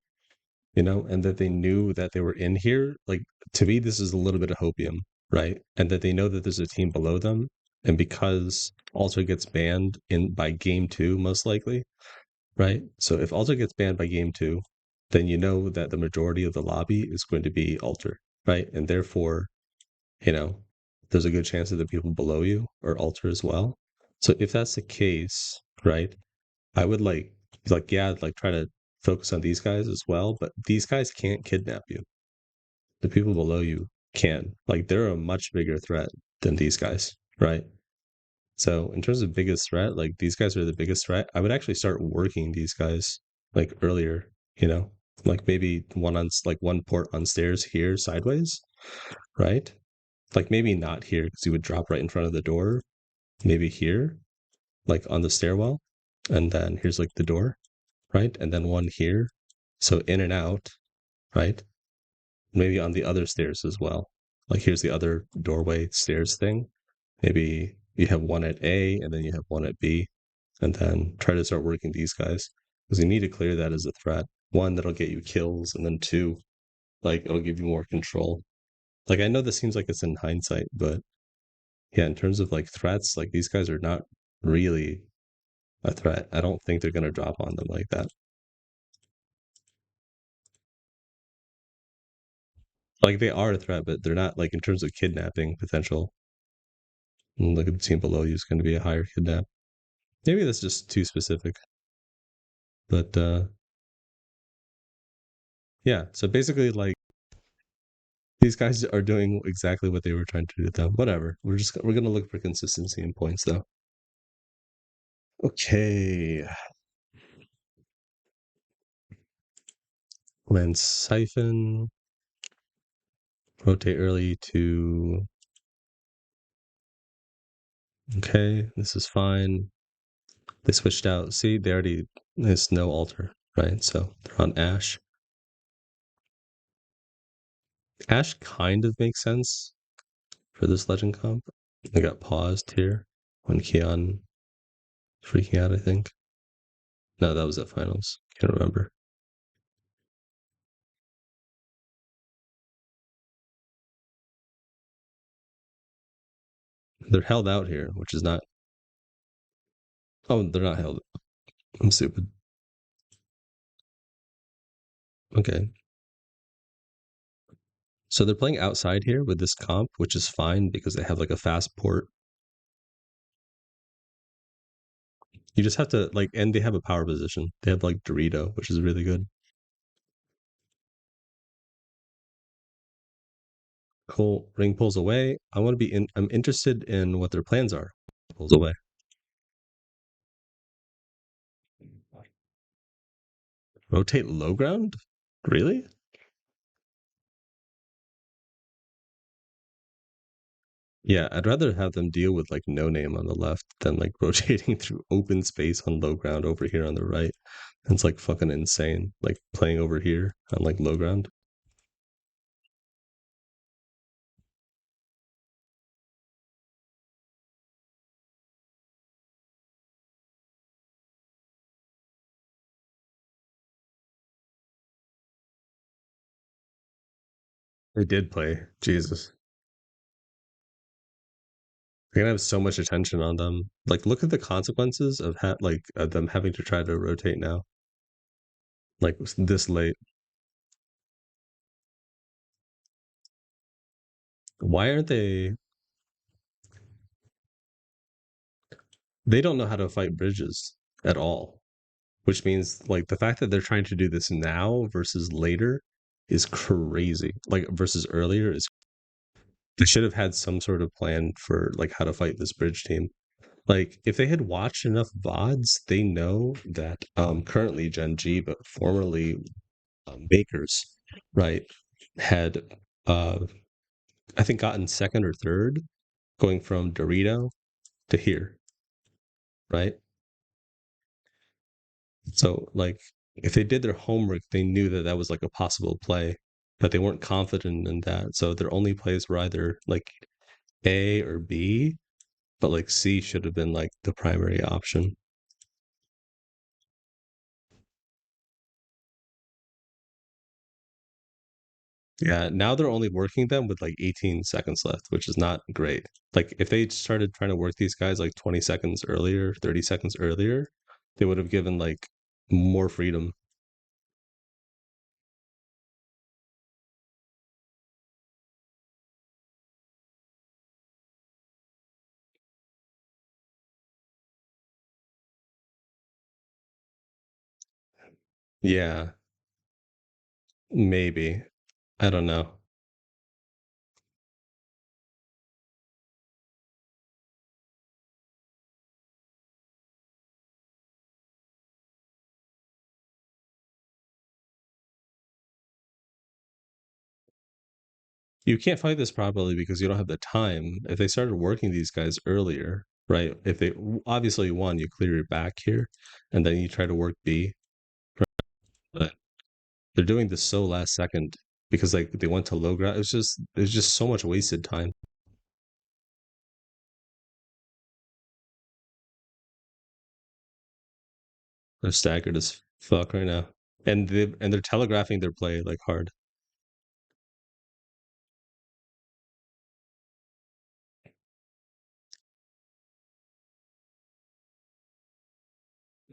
and that they knew that they were in here, like to me this is a little bit of hopium, right? And that they know that there's a team below them, and because Alter gets banned in by game 2 most likely, right? So if Alter gets banned by game 2, then you know that the majority of the lobby is going to be Alter, right? And therefore, you know, there's a good chance that the people below you are Alter as well. So if that's the case, right, I would yeah, like try to focus on these guys as well, but these guys can't kidnap you. The people below you can. Like they're a much bigger threat than these guys, right? So in terms of biggest threat, like these guys are the biggest threat. I would actually start working these guys like earlier, like maybe like one port on stairs here sideways, right? Like maybe not here because you would drop right in front of the door. Maybe here, like on the stairwell, and then here's like the door, right? And then one here. So in and out, right? Maybe on the other stairs as well. Like here's the other doorway stairs thing. Maybe you have one at A and then you have one at B, and then try to start working these guys because you need to clear that as a threat. One, that'll get you kills, and then two, like it'll give you more control. Like I know this seems like it's in hindsight, but yeah, in terms of like threats, like these guys are not really a threat. I don't think they're gonna drop on them like that. Like they are a threat, but they're not like in terms of kidnapping potential. And look at the team below you is going to be a higher kidnap. Maybe that's just too specific, but yeah. So basically, like these guys are doing exactly what they were trying to do to them. Whatever. We're gonna look for consistency in points though. Okay. Land siphon. Rotate early to. Okay, this is fine. They switched out. See, they already there's no altar, right? So they're on Ash. Ash kind of makes sense for this legend comp. I got paused here when Keon freaking out, I think. No, that was at finals. Can't remember. They're held out here, which is not. Oh, they're not held. I'm stupid. Okay. So they're playing outside here with this comp, which is fine because they have like a fast port. You just have to like, and they have a power position. They have like Dorito, which is really good. Cool. Ring pulls away. I want to be in. I'm interested in what their plans are. Pulls away. Rotate low ground? Really? Yeah, I'd rather have them deal with like no name on the left than like rotating through open space on low ground over here on the right. It's like fucking insane. Like playing over here on like low ground. They did play. Jesus. They're gonna have so much attention on them. Like, look at the consequences of them having to try to rotate now. Like this late. Why aren't they? They don't know how to fight bridges at all. Which means like the fact that they're trying to do this now versus later is crazy. Like versus earlier is they should have had some sort of plan for like how to fight this bridge team. Like if they had watched enough VODs, they know that currently Gen G, but formerly Makers, right, had uh I think gotten second or third going from Dorito to here, right? So like if they did their homework, they knew that that was like a possible play, but they weren't confident in that. So their only plays were either like A or B, but like C should have been like the primary option. Yeah, now they're only working them with like 18 seconds left, which is not great. Like if they started trying to work these guys like 20 seconds earlier, 30 seconds earlier, they would have given like more freedom. Yeah, maybe. I don't know. You can't fight this properly because you don't have the time. If they started working these guys earlier, right? If they obviously one, you clear your back here, and then you try to work B. But they're doing this so last second because like they went to low ground. It's just so much wasted time. They're staggered as fuck right now, and they're telegraphing their play like hard.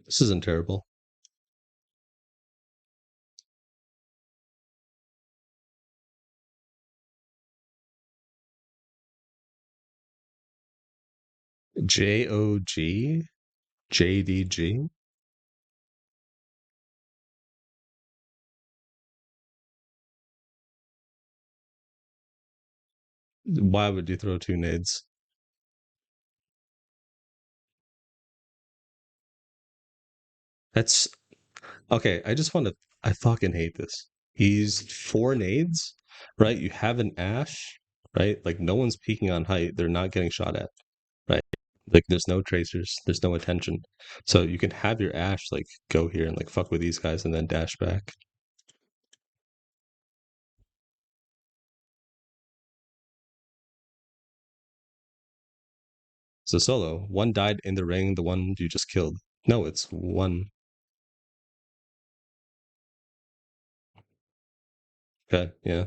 This isn't terrible. JOG, JDG. Why would you throw two nades? That's okay. I just want to. I fucking hate this. He's four nades, right? You have an ash, right? Like no one's peeking on height. They're not getting shot at, right? Like there's no tracers. There's no attention. So you can have your ash like go here and like fuck with these guys and then dash back. So solo, one died in the ring. The one you just killed. No, it's one. Okay, yeah.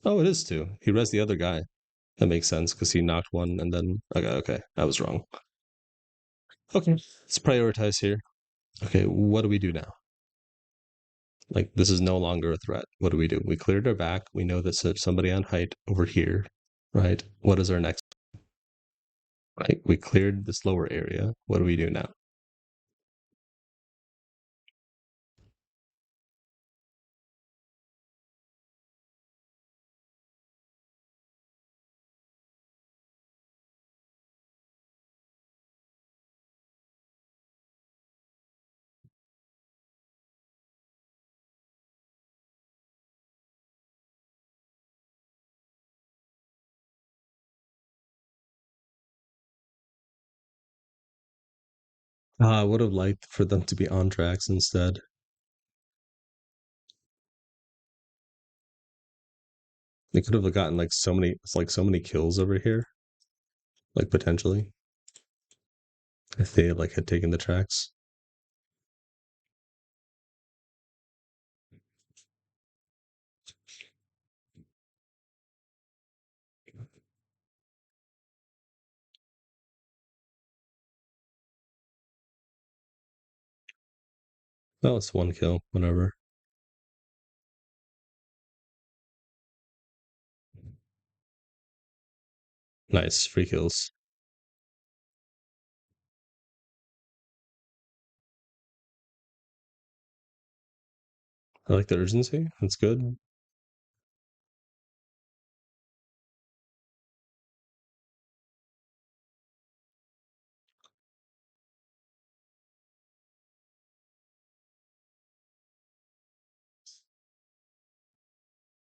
Oh, it is two. He res the other guy. That makes sense because he knocked one and then okay, I was wrong. Okay, let's prioritize here. Okay, what do we do now? Like this is no longer a threat. What do? We cleared our back. We know that there's somebody on height over here, right? What is our next? Right, we cleared this lower area. What do we do now? I would have liked for them to be on tracks instead. They could have gotten like so many kills over here, like potentially, if they like had taken the tracks. Oh, it's one kill, whatever. Nice, free kills. I like the urgency. That's good.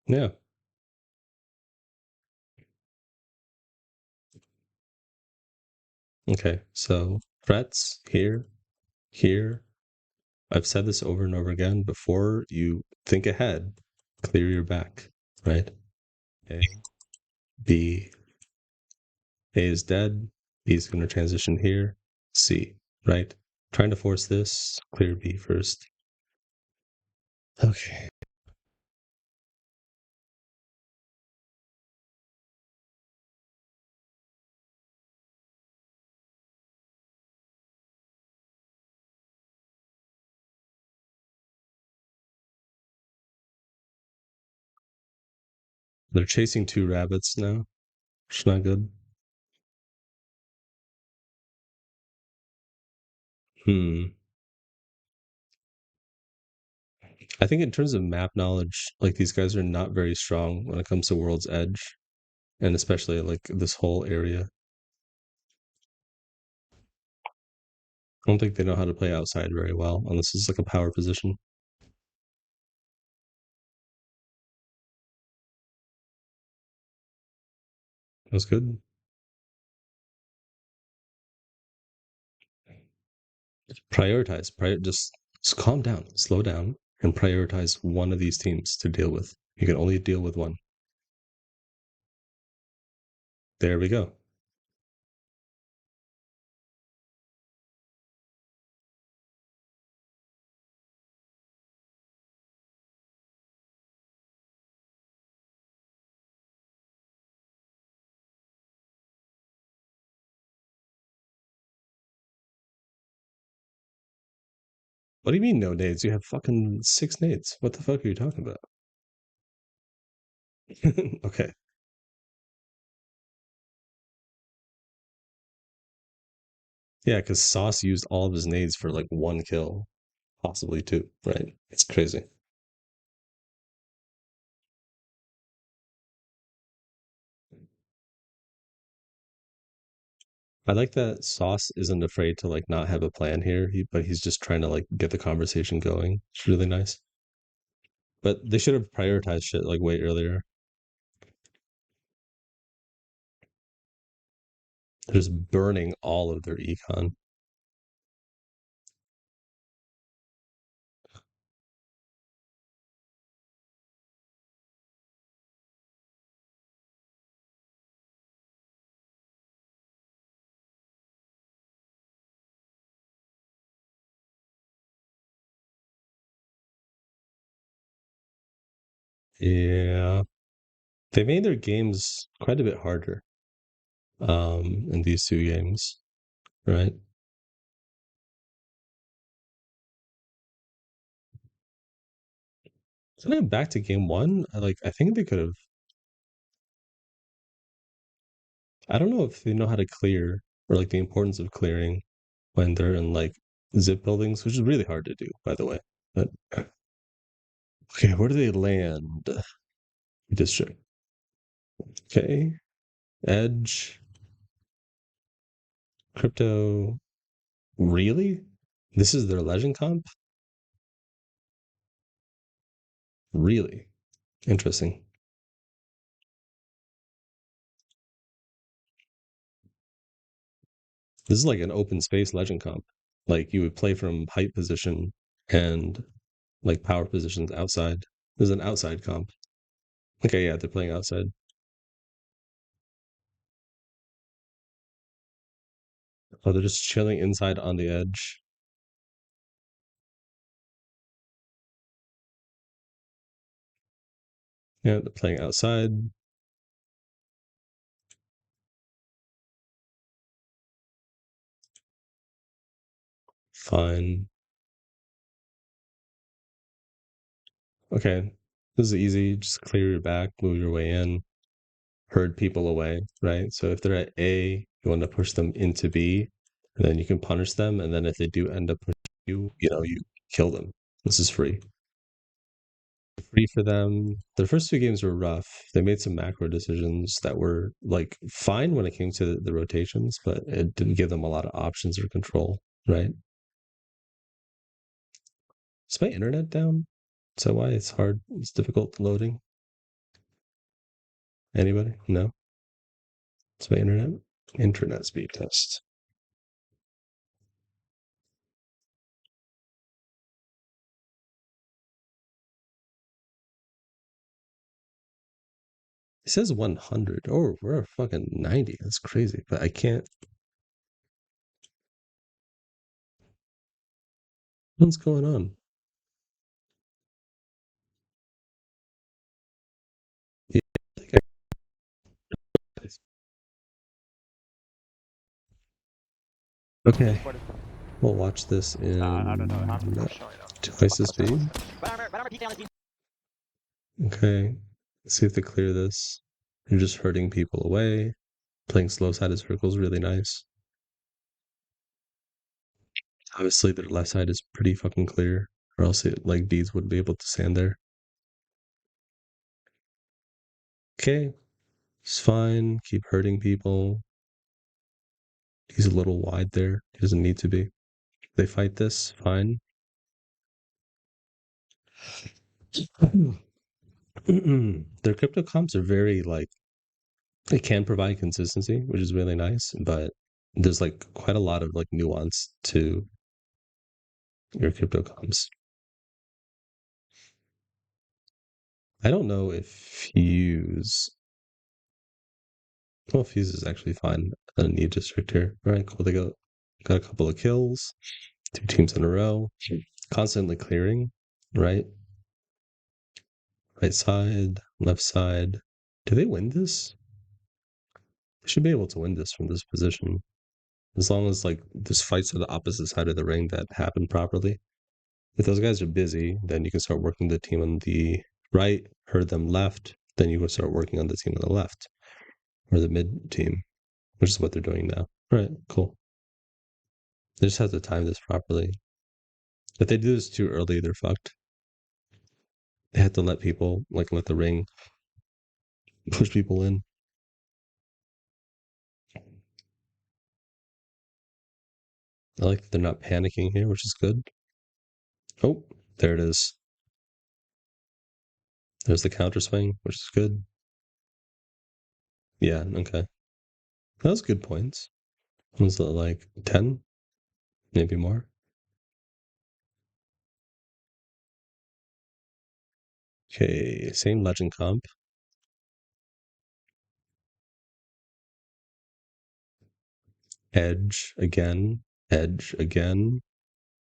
Yeah. Okay. So threats here, here. I've said this over and over again. Before you think ahead, clear your back, right? A, B, A is dead. B is going to transition here. C, right? Trying to force this. Clear B first. Okay. They're chasing two rabbits now. It's not good. Hmm. I think in terms of map knowledge, like these guys are not very strong when it comes to World's Edge, and especially like this whole area. I don't think they know how to play outside very well, unless it's like a power position. That's good. Just calm down, slow down, and prioritize one of these teams to deal with. You can only deal with one. There we go. What do you mean no nades? You have fucking 6 nades. What the fuck are you talking about? Okay. Yeah, because Sauce used all of his nades for like one kill, possibly two, right? It's crazy. I like that Sauce isn't afraid to like not have a plan here, but he's just trying to like get the conversation going. It's really nice. But they should have prioritized shit like way earlier. They're just burning all of their econ. Yeah. They made their games quite a bit harder in these two games, right? So then back to game one, I think they could have. I don't know if they know how to clear or like the importance of clearing when they're in like zip buildings, which is really hard to do, by the way. But okay, where do they land? District. Okay. Edge. Crypto. Really? This is their legend comp? Really? Interesting. This is like an open space legend comp. Like you would play from height position and like power positions outside. There's an outside comp. Okay, yeah, they're playing outside. Oh, they're just chilling inside on the edge. Yeah, they're playing outside. Fine. Okay, this is easy. Just clear your back, move your way in, herd people away, right? So if they're at A, you want to push them into B, and then you can punish them. And then if they do end up pushing you, you kill them. This is free. Free for them. The first two games were rough. They made some macro decisions that were like fine when it came to the rotations, but it didn't give them a lot of options or control, right? Is my internet down? Is that why it's hard? It's difficult loading? Anybody? No? It's my internet speed test. It says 100. Oh, we're at fucking 90. That's crazy. But I can't. What's going on? Yeah, I think okay. We'll watch this in I don't know. I'm showing up. twice the speed. Okay. Let's see if they clear this. You're just herding people away. Playing slow sided circles really nice. Obviously, their left side is pretty fucking clear, or else like bees wouldn't be able to stand there. Okay, it's fine. Keep hurting people. He's a little wide there. He doesn't need to be. They fight this, fine. Their crypto comps are very like they can provide consistency, which is really nice, but there's like quite a lot of like nuance to your crypto comps. I don't know if Fuse. Well, Fuse is actually fine. I don't need district here. All right, cool. They got a couple of kills, 2 teams in a row, constantly clearing, right? Right side, left side. Do they win this? They should be able to win this from this position. As long as like there's fights to the opposite side of the ring that happen properly. If those guys are busy, then you can start working the team on the right, herd them left, then you can start working on the team on the left. Or the mid team, which is what they're doing now. All right, cool. They just have to time this properly. If they do this too early, they're fucked. They have to let people, like, let the ring push people in. I like that they're not panicking here, which is good. Oh, there it is. There's the counter swing, which is good. Yeah, okay. That was good points. Was it like 10? Maybe more? Okay, same legend comp. Edge again. Edge again.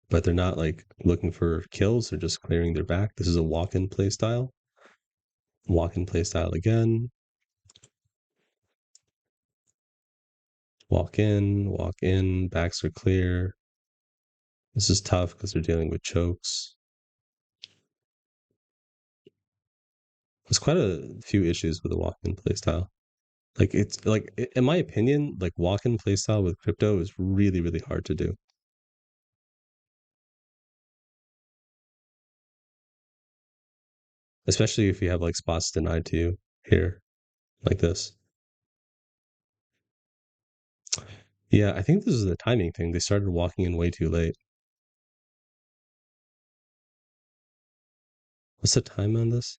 But they're not like looking for kills, they're just clearing their back. This is a walk-in play style. Walk-in play style again. Walk in, backs are clear. This is tough because they're dealing with chokes. There's quite a few issues with the walk-in playstyle. Like it's like in my opinion, like walk-in playstyle with crypto is really, really hard to do. Especially if you have like spots denied to you here, like this. Yeah, I think this is the timing thing. They started walking in way too late. What's the time on this?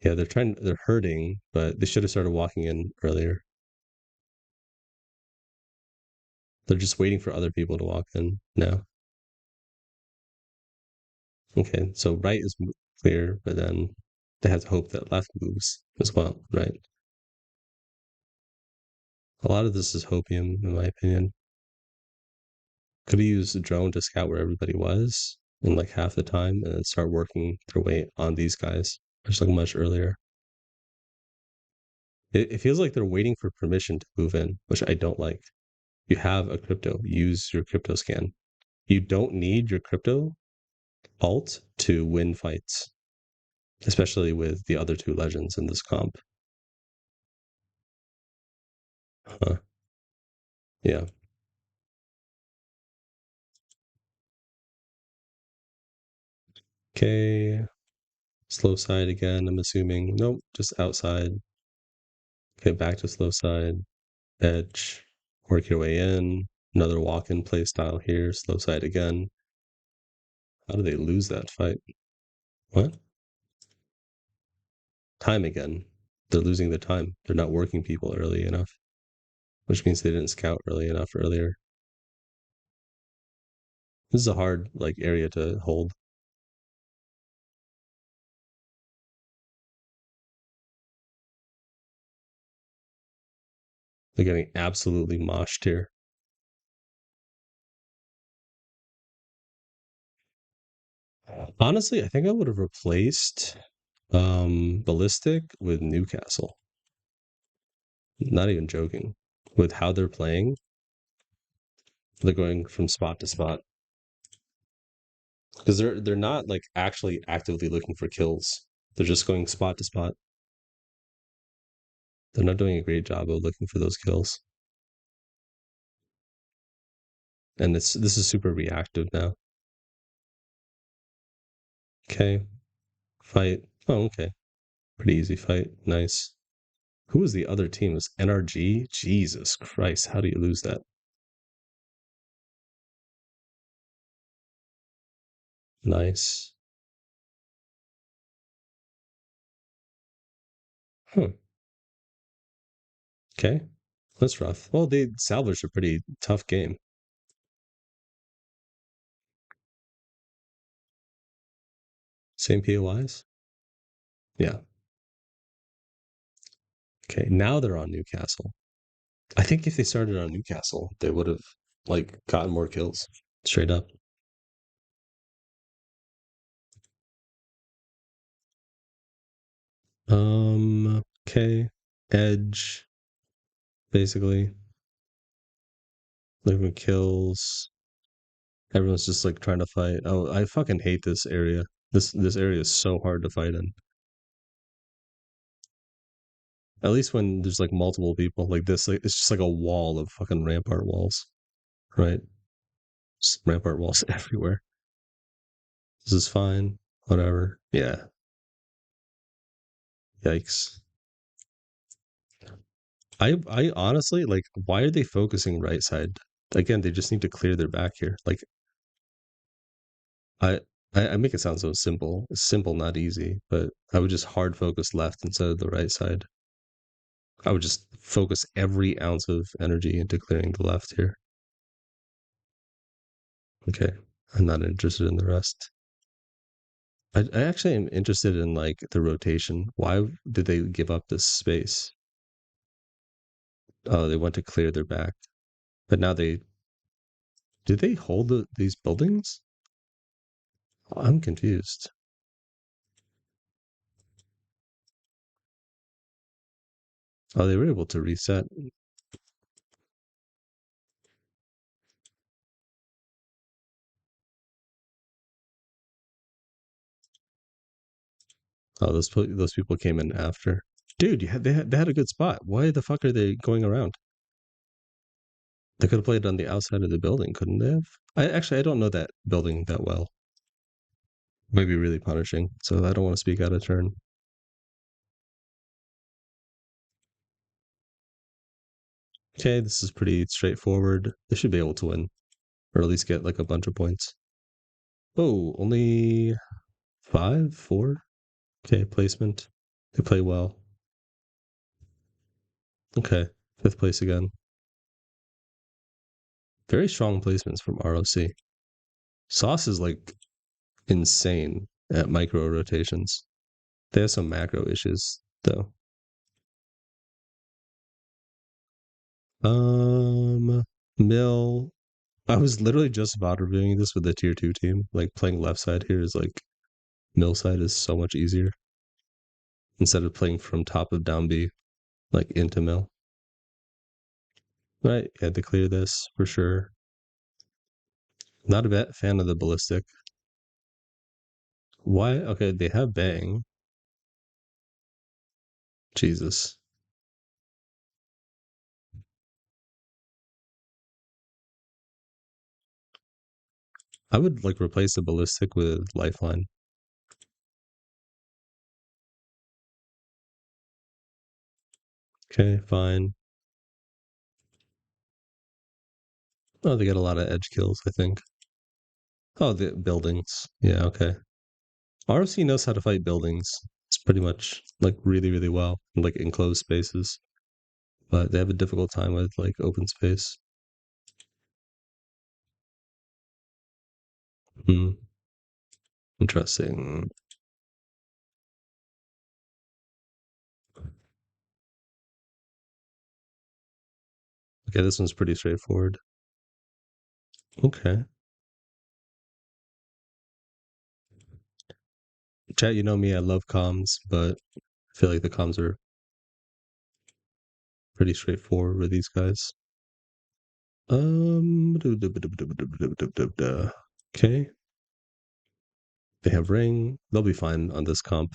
Yeah, they're hurting, but they should have started walking in earlier. They're just waiting for other people to walk in now. Okay, so right is clear, but then they have to hope that left moves as well, right? A lot of this is hopium, in my opinion. Could have used a drone to scout where everybody was in like half the time and then start working their way on these guys, just like much earlier. It feels like they're waiting for permission to move in, which I don't like. You have a crypto, use your crypto scan. You don't need your crypto alt to win fights, especially with the other two legends in this comp. Yeah. Okay. Slow side again, I'm assuming. Nope, just outside. Okay, back to slow side. Edge. Work your way in. Another walk-in play style here. Slow side again. How do they lose that fight? What? Time again. They're losing the time. They're not working people early enough, which means they didn't scout early enough earlier. This is a hard like area to hold. They're getting absolutely moshed here. Honestly, I think I would have replaced Ballistic with Newcastle. Not even joking. With how they're playing, they're going from spot to spot. Because they're not like actually actively looking for kills. They're just going spot to spot. They're not doing a great job of looking for those kills. And this is super reactive now. Okay. Fight. Oh, okay. Pretty easy fight. Nice. Who was the other team? It was NRG? Jesus Christ, how do you lose that? Nice. Huh. Okay. That's rough. Well, they salvaged a pretty tough game. Same POIs? Yeah. Okay, now they're on Newcastle. I think if they started on Newcastle, they would have like gotten more kills. Straight up. Okay. Edge, basically. Looking for kills. Everyone's just like trying to fight. Oh, I fucking hate this area. This area is so hard to fight in. At least when there's like multiple people like this, like it's just like a wall of fucking rampart walls, right? Just rampart walls everywhere. This is fine. Whatever. Yeah. Yikes. I honestly like why are they focusing right side? Again, they just need to clear their back here. Like I I make it sound so simple. It's simple, not easy, but I would just hard focus left instead of the right side. I would just focus every ounce of energy into clearing the left here. Okay. I'm not interested in the rest. I actually am interested in like the rotation. Why did they give up this space? Oh, they went to clear their back. But now did they hold these buildings? I'm confused. Oh, they were able to reset. Oh, those people came in after. Dude, they had a good spot. Why the fuck are they going around? They could have played on the outside of the building, couldn't they have? I don't know that building that well. Might be really punishing, so I don't want to speak out of turn. Okay, this is pretty straightforward. They should be able to win, or at least get like a bunch of points. Oh, only 5, 4. Okay, placement. They play well. Okay, 5th place again. Very strong placements from ROC. Sauce is like insane at micro rotations. They have some macro issues though. Mill. I was literally just about reviewing this with the tier 2 team. Like playing left side here is like mill side is so much easier instead of playing from top of down B, like into mill. Right, had to clear this for sure. Not a fan of the ballistic. Why? Okay, they have bang. Jesus. I would like replace the ballistic with lifeline. Okay, fine. Oh, they get a lot of edge kills, I think. Oh, the buildings. Yeah, okay. ROC knows how to fight buildings. It's pretty much like really, really well, like enclosed spaces. But they have a difficult time with like open space. Hmm. Interesting. Okay, this one's pretty straightforward. Okay. Chat, you know me, I love comms, but I feel like the comms are pretty straightforward with these guys. Okay. They have ring. They'll be fine on this comp.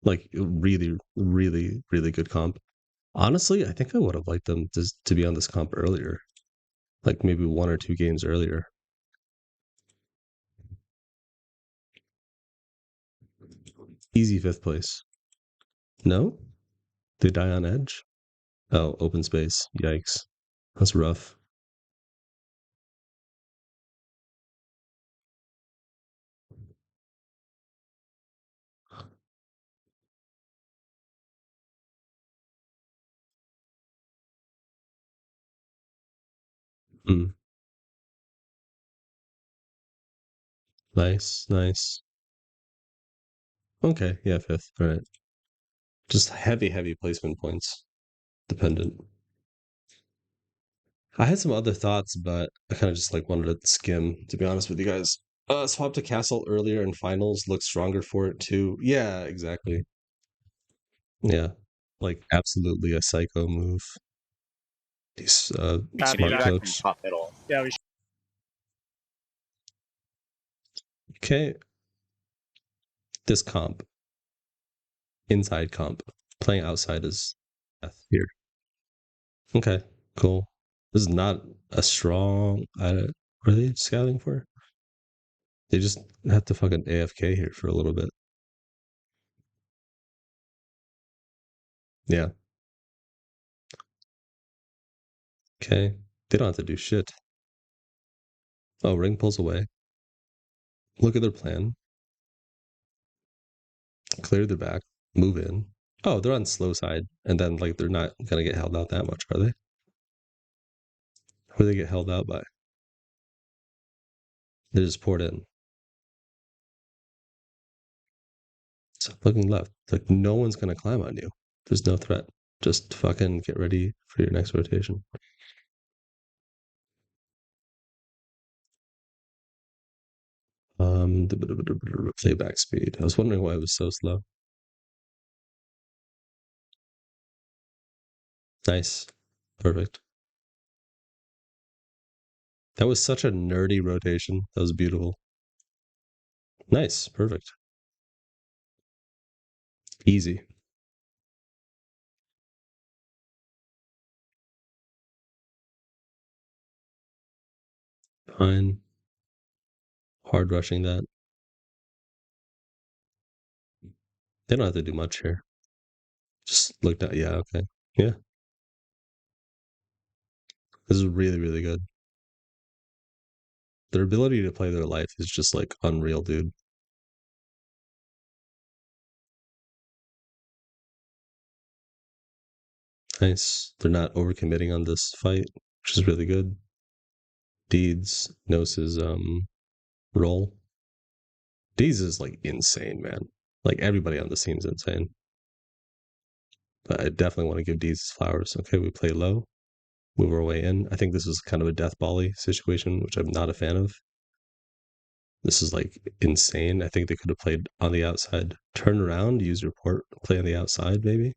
Like really, really, really good comp. Honestly, I think I would have liked them to be on this comp earlier. Like maybe 1 or 2 games earlier. Easy 5th place. No? They die on edge? Oh, open space. Yikes. That's rough. Mm. Nice, nice. Okay, yeah, 5th. All right. Just heavy, heavy placement points dependent. I had some other thoughts, but I kind of just like wanted to skim, to be honest with you guys. Swap to castle earlier in finals looks stronger for it too. Yeah, exactly. Yeah, like absolutely a psycho move. He's smart Back. coach. top middle. Yeah, we should. Okay, this comp, inside comp, playing outside is death here. Okay, cool. This is not a strong. What are they scouting for? They just have to fucking AFK here for a little bit. Yeah. Okay. They don't have to do shit. Oh, ring pulls away. Look at their plan. Clear their back. Move in. Oh, they're on slow side. And then, like, they're not going to get held out that much, are they? Who do they get held out by? They just poured in. So looking left. Like, no one's going to climb on you. There's no threat. Just fucking get ready for your next rotation. Playback speed. I was wondering why it was so slow. Nice. Perfect. That was such a nerdy rotation. That was beautiful. Nice. Perfect. Easy. Fine. Hard rushing that. They don't have to do much here. Just looked at, yeah, okay. Yeah. This is really, really good. Their ability to play their life is just like unreal, dude. Nice. They're not overcommitting on this fight, which is really good. Deeds knows his role. Deeds is like insane, man. Like everybody on the team's insane. But I definitely want to give Deeds his flowers. Okay, we play low, move our way in. I think this is kind of a death volley situation, which I'm not a fan of. This is like insane. I think they could have played on the outside. Turn around, use your port, play on the outside, maybe.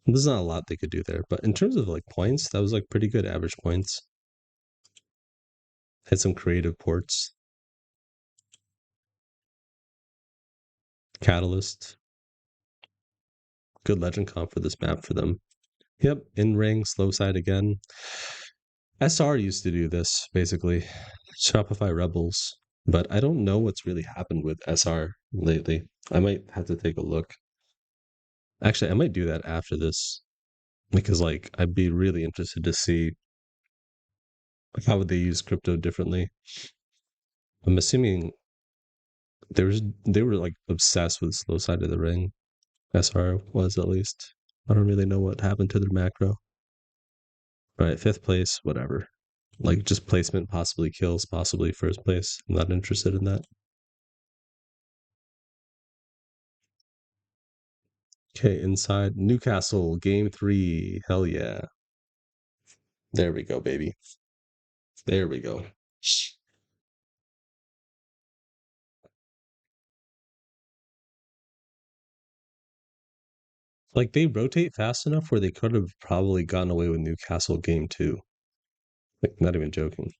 There's not a lot they could do there, but in terms of like points, that was like pretty good average points. Had some creative ports. Catalyst. Good legend comp for this map for them. Yep, in ring, slow side again. SR used to do this, basically. Shopify Rebels. But I don't know what's really happened with SR lately. I might have to take a look. Actually, I might do that after this. Because like I'd be really interested to see how would they use crypto differently. I'm assuming they were like obsessed with slow side of the ring. SR was at least. I don't really know what happened to their macro. Right, fifth place, whatever. Like just placement, possibly kills, possibly first place. I'm not interested in that. Okay, inside Newcastle, game 3. Hell yeah. There we go, baby. There we go. Like they rotate fast enough where they could have probably gotten away with Newcastle game 2. Like not even joking.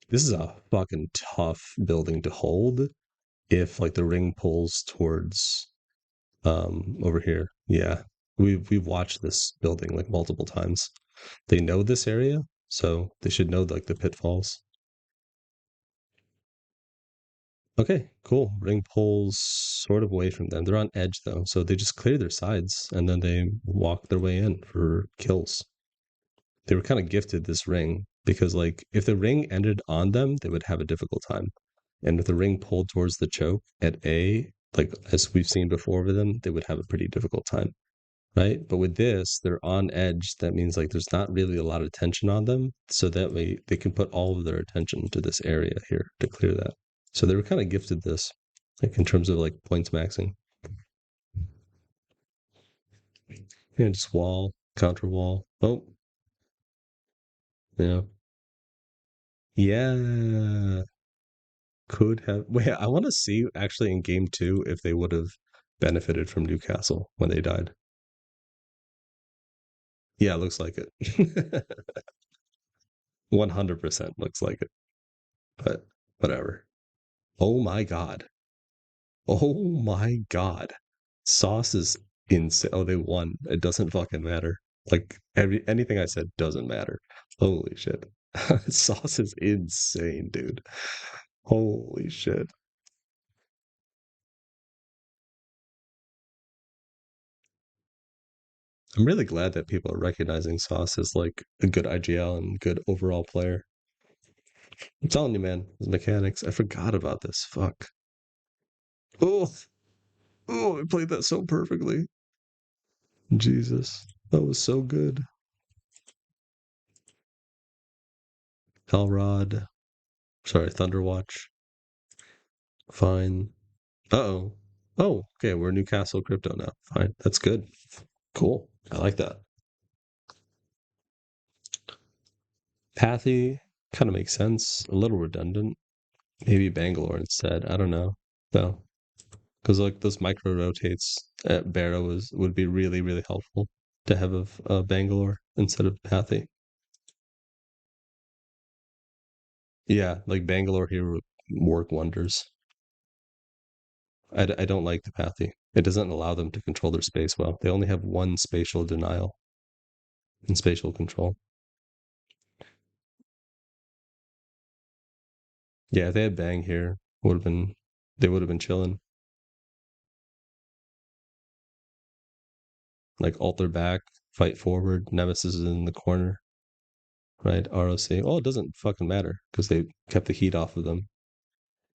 This is a fucking tough building to hold if like the ring pulls towards over here. Yeah. We've watched this building like multiple times. They know this area, so they should know like the pitfalls. Okay, cool. Ring pulls sort of away from them. They're on edge though, so they just clear their sides and then they walk their way in for kills. They were kind of gifted this ring because like if the ring ended on them, they would have a difficult time. And if the ring pulled towards the choke at A, like as we've seen before with them, they would have a pretty difficult time. Right? But with this, they're on edge. That means like there's not really a lot of tension on them. So that way they can put all of their attention to this area here to clear that. So they were kind of gifted this, like in terms of like points maxing. Yeah, just wall, counter wall. Oh, yeah. Yeah. Could have. Wait, I want to see actually in game 2 if they would have benefited from Newcastle when they died. Yeah, looks like it. 100% looks like it. But whatever. Oh my god. Oh my god. Sauce is insane. Oh, they won. It doesn't fucking matter. Like anything I said doesn't matter. Holy shit. Sauce is insane, dude. Holy shit. I'm really glad that people are recognizing Sauce as like a good IGL and good overall player. I'm telling you, man, his mechanics. I forgot about this. Fuck. Oh, oh, I played that so perfectly. Jesus. That was so good. Hellrod. Sorry, Thunderwatch. Fine. Uh-oh. Oh, okay, we're Newcastle crypto now. Fine. That's good. Cool. I like that. Pathy kind of makes sense. A little redundant. Maybe Bangalore instead. I don't know. Though. Because like those micro rotates at Barrow would be really, really helpful to have of Bangalore instead of Pathy. Yeah, like Bangalore here would work wonders. I don't like the Pathy. It doesn't allow them to control their space well. They only have one spatial denial and spatial control. Yeah, if they had Bang here, they would have been chilling. Like alter back, fight forward, Nemesis is in the corner. Right? ROC. Oh, it doesn't fucking matter because they kept the heat off of them.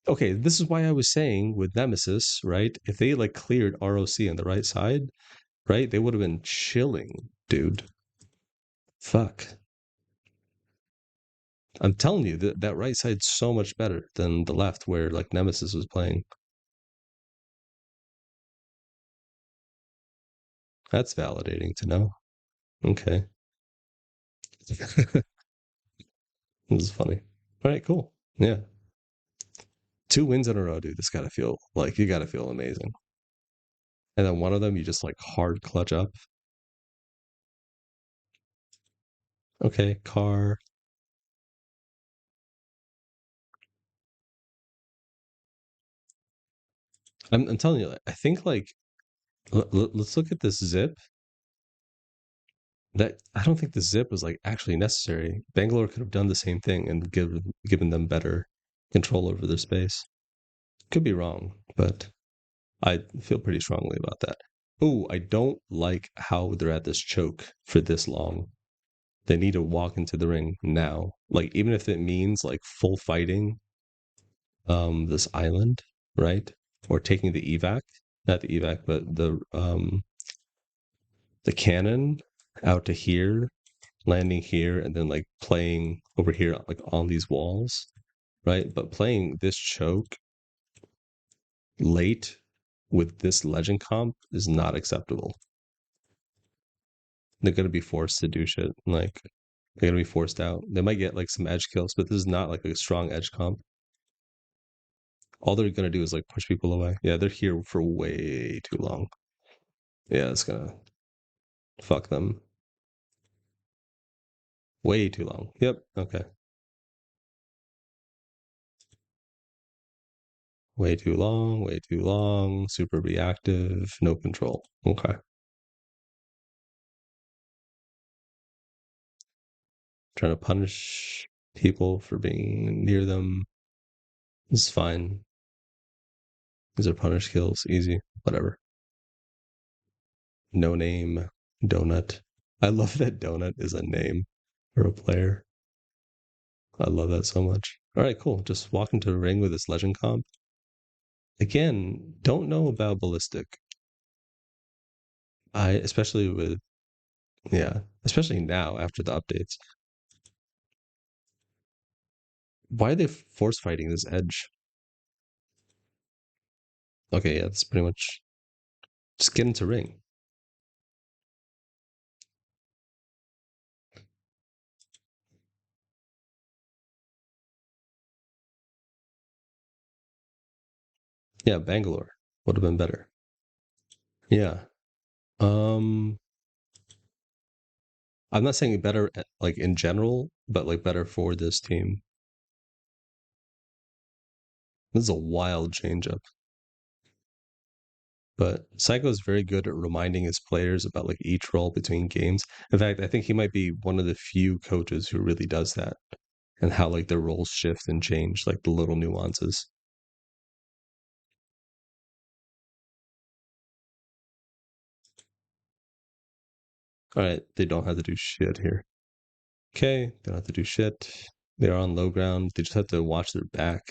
Okay, this is why I was saying with Nemesis, right? If they like cleared ROC on the right side, right, they would have been chilling, dude. Fuck. I'm telling you that right side's so much better than the left where like Nemesis was playing. That's validating to know. Okay. This is funny. All right, cool. Yeah. 2 wins in a row, dude. This gotta feel like you gotta feel amazing. And then one of them you just like hard clutch up. Okay, car. I'm telling you, I think like let's look at this zip. That I don't think the zip was like actually necessary. Bangalore could have done the same thing and given them better control over their space. Could be wrong, but I feel pretty strongly about that. Oh, I don't like how they're at this choke for this long. They need to walk into the ring now. Like even if it means like full fighting this island, right? Or taking the evac, not the evac, but the cannon out to here, landing here, and then like playing over here like on these walls, right? But playing this choke late with this legend comp is not acceptable. They're gonna be forced to do shit. Like they're gonna be forced out. They might get like some edge kills, but this is not like a strong edge comp. All they're gonna do is like push people away. Yeah, they're here for way too long. Yeah, it's gonna fuck them. Way too long. Yep. Okay. Way too long. Way too long. Super reactive. No control. Okay. Trying to punish people for being near them is fine. These are punish kills. Easy. Whatever. No name. Donut. I love that Donut is a name for a player. I love that so much. All right, cool. Just walk into the ring with this legend comp. Again, don't know about ballistic. I especially with yeah, especially now after the updates. Why are they force fighting this edge? Okay, yeah, that's pretty much just get into ring. Yeah, Bangalore would have been better. Yeah. Um I'm not saying better like in general, but like better for this team. This is a wild changeup. But Psycho is very good at reminding his players about like each role between games. In fact, I think he might be one of the few coaches who really does that and how like their roles shift and change, like the little nuances. All right, they don't have to do shit here. Okay, they don't have to do shit. They're on low ground. They just have to watch their back.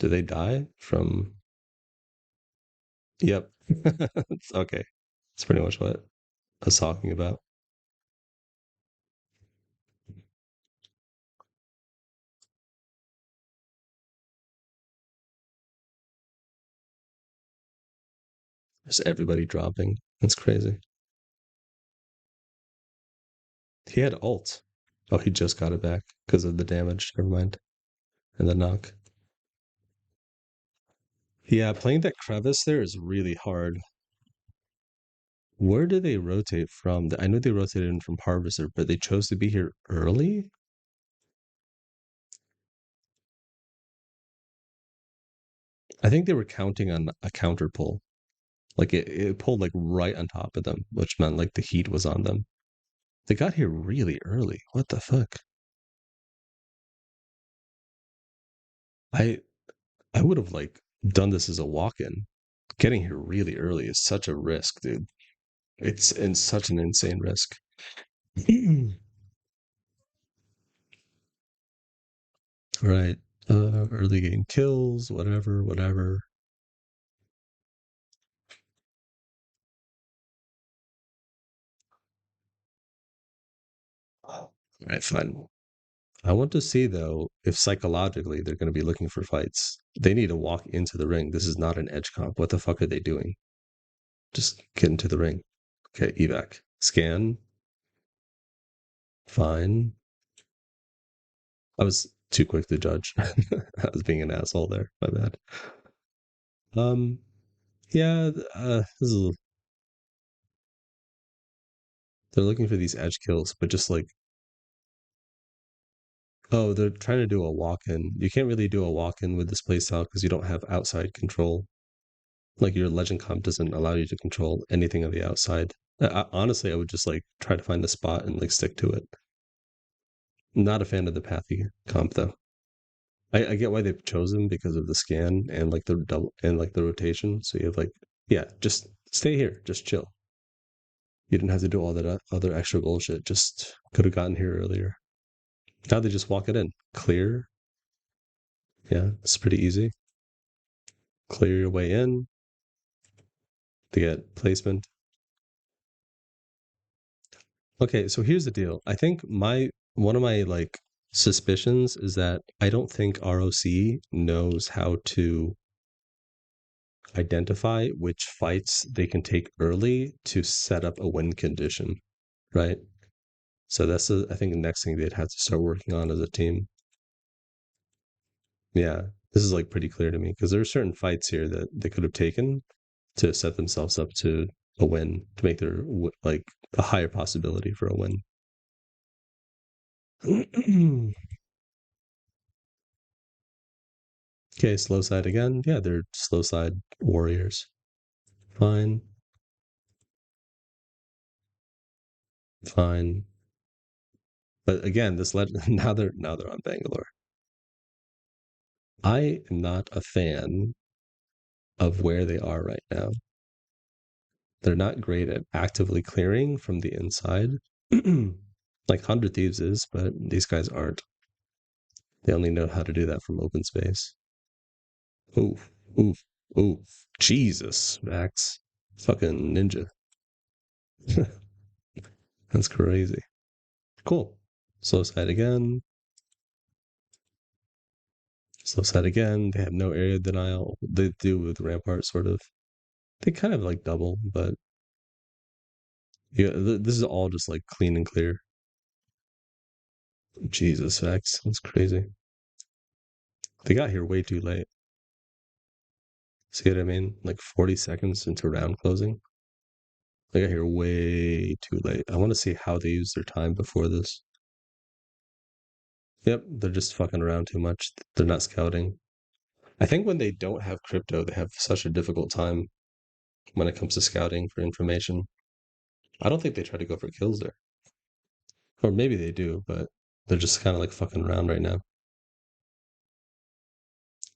Do they die from? Yep. It's okay. That's pretty much what I was talking about. Just everybody dropping. That's crazy. He had ult. Oh, he just got it back because of the damage. Never mind. And the knock. Yeah, playing that crevice there is really hard. Where do they rotate from? I know they rotated in from Harvester, but they chose to be here early? I think they were counting on a counter pull. Like it pulled like right on top of them, which meant like the heat was on them. They got here really early. What the fuck? I I would have like done this as a walk-in. Getting here really early is such a risk, dude. It's in such an insane risk. Right. Early game kills, whatever. All right, fine. I want to see though if psychologically they're going to be looking for fights. They need to walk into the ring. This is not an edge comp. What the fuck are they doing? Just get into the ring. Okay, evac. Scan. Fine. I was too quick to judge. I was being an asshole there. My bad. Um, yeah, this is, they're looking for these edge kills, but just like, oh, they're trying to do a walk-in. You can't really do a walk-in with this playstyle because you don't have outside control. Like your legend comp doesn't allow you to control anything on the outside. Honestly, I would just like try to find a spot and like stick to it. Not a fan of the pathy comp though. I get why they've chosen because of the scan and like the double and like the rotation. So you have like, yeah, just stay here, just chill. You didn't have to do all that other extra bullshit. Just could have gotten here earlier. Now they just walk it in. Clear. Yeah, it's pretty easy. Clear your way in to get placement. Okay, so here's the deal. I think one of my like suspicions is that I don't think ROC knows how to identify which fights they can take early to set up a win condition, right? So that's I think the next thing they'd have to start working on as a team. Yeah, this is like pretty clear to me because there are certain fights here that they could have taken to set themselves up to a win, to make their like a higher possibility for a win. Okay, slow side again. Yeah, they're slow side warriors. Fine. Fine. But again, this now they're on Bangalore. I am not a fan of where they are right now. They're not great at actively clearing from the inside. Like 100 Thieves is, but these guys aren't. They only know how to do that from open space. Oof, oof, oof. Jesus, Max. Fucking ninja. That's crazy. Cool. Slow side again. Slow side again. They have no area denial. They do with Rampart, sort of. They kind of like double, but yeah, this is all just like clean and clear. Jesus, X. That's crazy. They got here way too late. See what I mean? Like 40 seconds into round closing. They got here way too late. I want to see how they use their time before this. Yep, they're just fucking around too much. They're not scouting. I think when they don't have crypto, they have such a difficult time when it comes to scouting for information. I don't think they try to go for kills there. Or maybe they do, but they're just kind of like fucking around right now.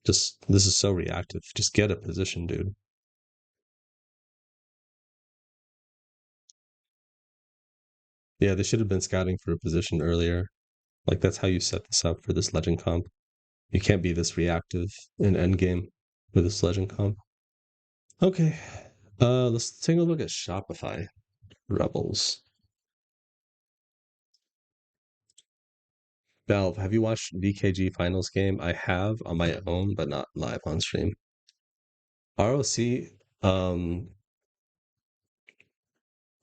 Just, this is so reactive. Just get a position, dude. Yeah, they should have been scouting for a position earlier. Like, that's how you set this up for this legend comp. You can't be this reactive in endgame with this legend comp. Okay, let's take a look at Shopify Rebels. Valve, have you watched VKG Finals game? I have on my own, but not live on stream. ROC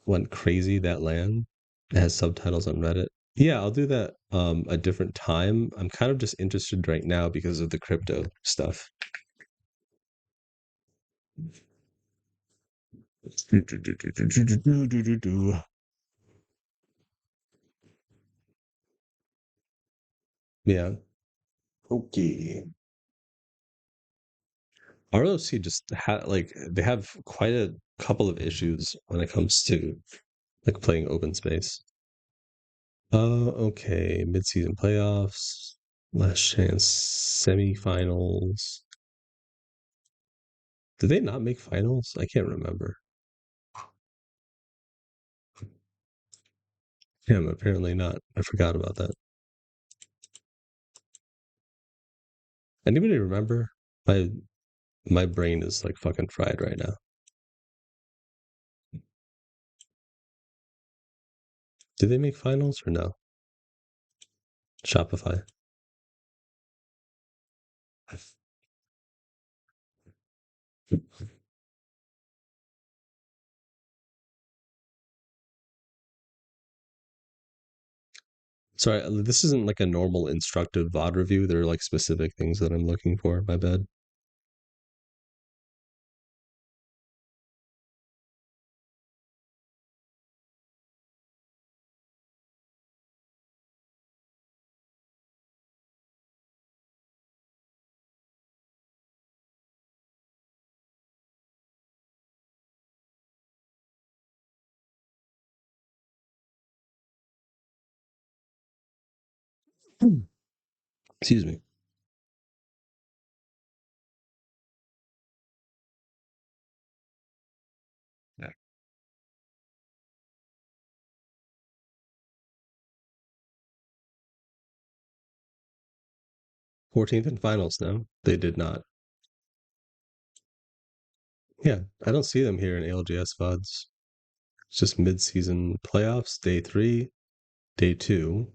went crazy that LAN. It has subtitles on Reddit. Yeah, I'll do that a different time. I'm kind of just interested right now because of the crypto stuff. Yeah. Okay. ROC just had like they have quite a couple of issues when it comes to like playing open space. Okay. Mid-season playoffs, last chance semifinals. Did they not make finals? I can't remember. Yeah, apparently not. I forgot about that. Anybody remember? My brain is like fucking fried right now. Do they make finals or no? Shopify. Sorry, this isn't like a normal instructive VOD review. There are like specific things that I'm looking for. My bad. Excuse me. 14th in finals, no? They did not. Yeah, I don't see them here in ALGS VODs. It's just mid-season playoffs, day 3, day 2.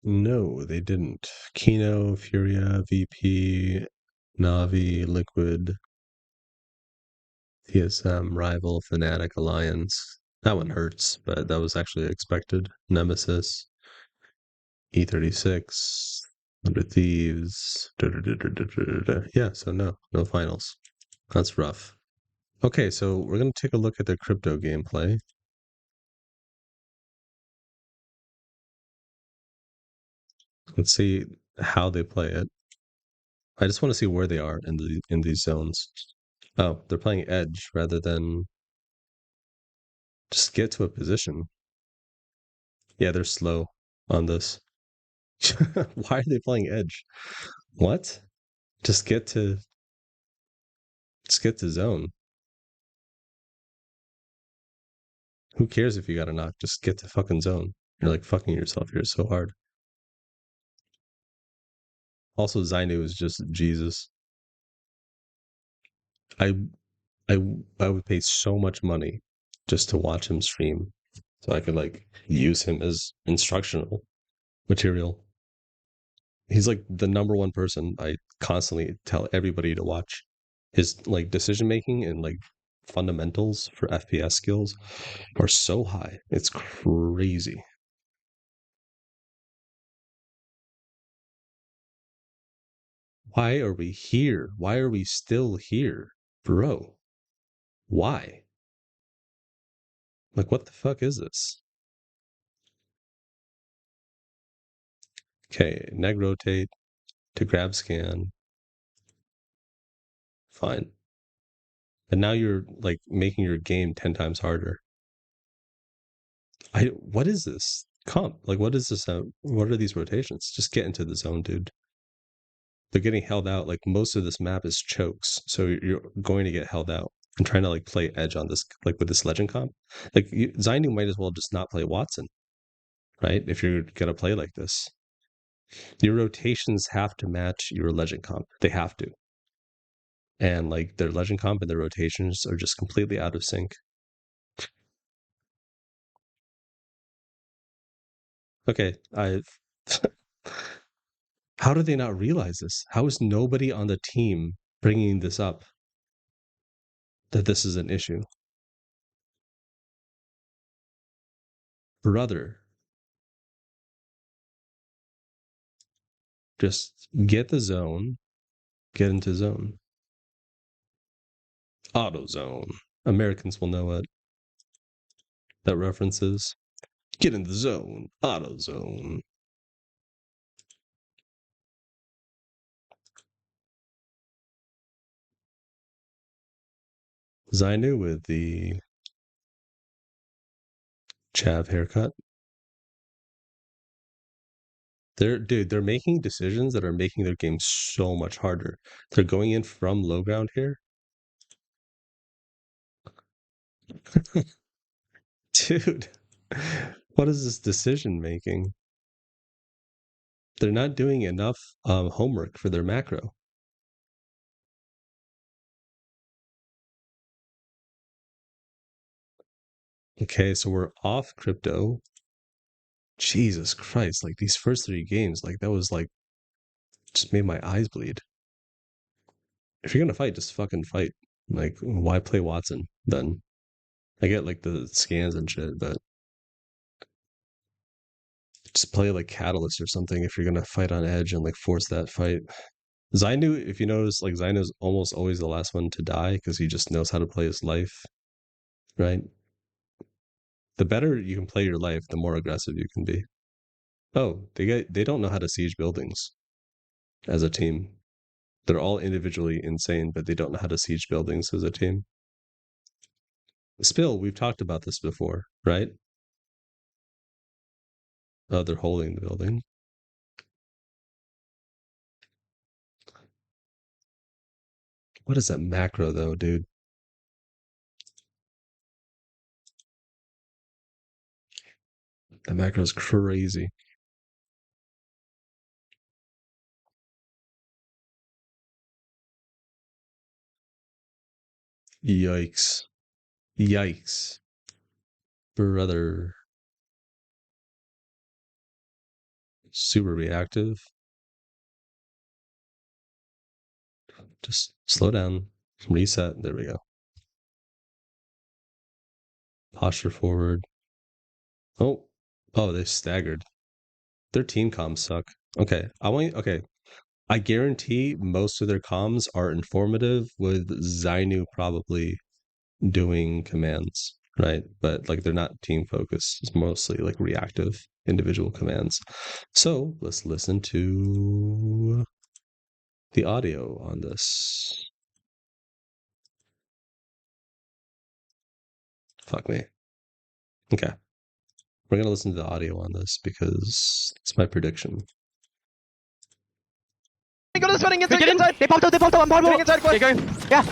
No, they didn't. Kino, Furia, VP, Navi, Liquid, TSM, Rival, Fnatic, Alliance. That one hurts, but that was actually expected. Nemesis, E36, Under Thieves. Yeah, so no finals. That's rough. Okay, so we're going to take a look at the crypto gameplay. Let's see how they play it. I just want to see where they are in these zones. Oh, they're playing edge rather than just get to a position. Yeah, they're slow on this. Why are they playing edge? What? Just get to zone. Who cares if you got a knock? Just get to fucking zone. You're like fucking yourself here so hard. Also, Zainu is just Jesus. I I I would pay so much money just to watch him stream, so I could like use him as instructional material. He's like the number one person I constantly tell everybody to watch. His like decision making and like fundamentals for FPS skills are so high. It's crazy. Why are we here? Why are we still here? Bro, why? Like, what the fuck is this? Okay, neg rotate to grab scan. Fine. And now you're like making your game 10 times harder. What is this? Comp. Like, what is this? What are these rotations? Just get into the zone, dude. They're getting held out. Like, most of this map is chokes. So you're going to get held out. I'm trying to like play edge on this, like with this legend comp. Like, Zainu might as well just not play Watson, right? If you're going to play like this, your rotations have to match your legend comp. They have to. And like their legend comp and their rotations are just completely out of sync. Okay, I how do they not realize this? How is nobody on the team bringing this up that this is an issue? Brother, just get the zone, Get into zone. Auto zone. Americans will know what that reference is. Get in the zone. Auto zone. Zainu with the chav haircut. They're making decisions that are making their game so much harder. They're going in from low ground here. Dude, what is this decision making? They're not doing enough homework for their macro. Okay, so we're off crypto. Jesus Christ, like these first 3 games, like that was like just made my eyes bleed. If you're gonna fight, just fucking fight. Like, why play Watson then? I get like the scans and shit, but just play like Catalyst or something if you're gonna fight on edge and like force that fight. Zainu, if you notice, like Zainu's almost always the last one to die because he just knows how to play his life, right? The better you can play your life, the more aggressive you can be. Oh, they don't know how to siege buildings as a team. They're all individually insane, but they don't know how to siege buildings as a team. Spill, we've talked about this before, right? Oh, they're holding the building. What is that macro though, dude? That macro is crazy. Yikes. Yikes. Brother. Super reactive. Just slow down. Reset. There we go. Posture forward. Oh. Oh, they staggered. Their team comms suck. Okay. I guarantee most of their comms are informative with Zainu probably doing commands, right? But like they're not team focused. It's mostly like reactive individual commands. So let's listen to the audio on this. Fuck me. Okay. We're going to listen to the audio on this because it's my prediction. Go to the spinning inside, get inside. They popped out, I'm getting inside, quick. Yeah.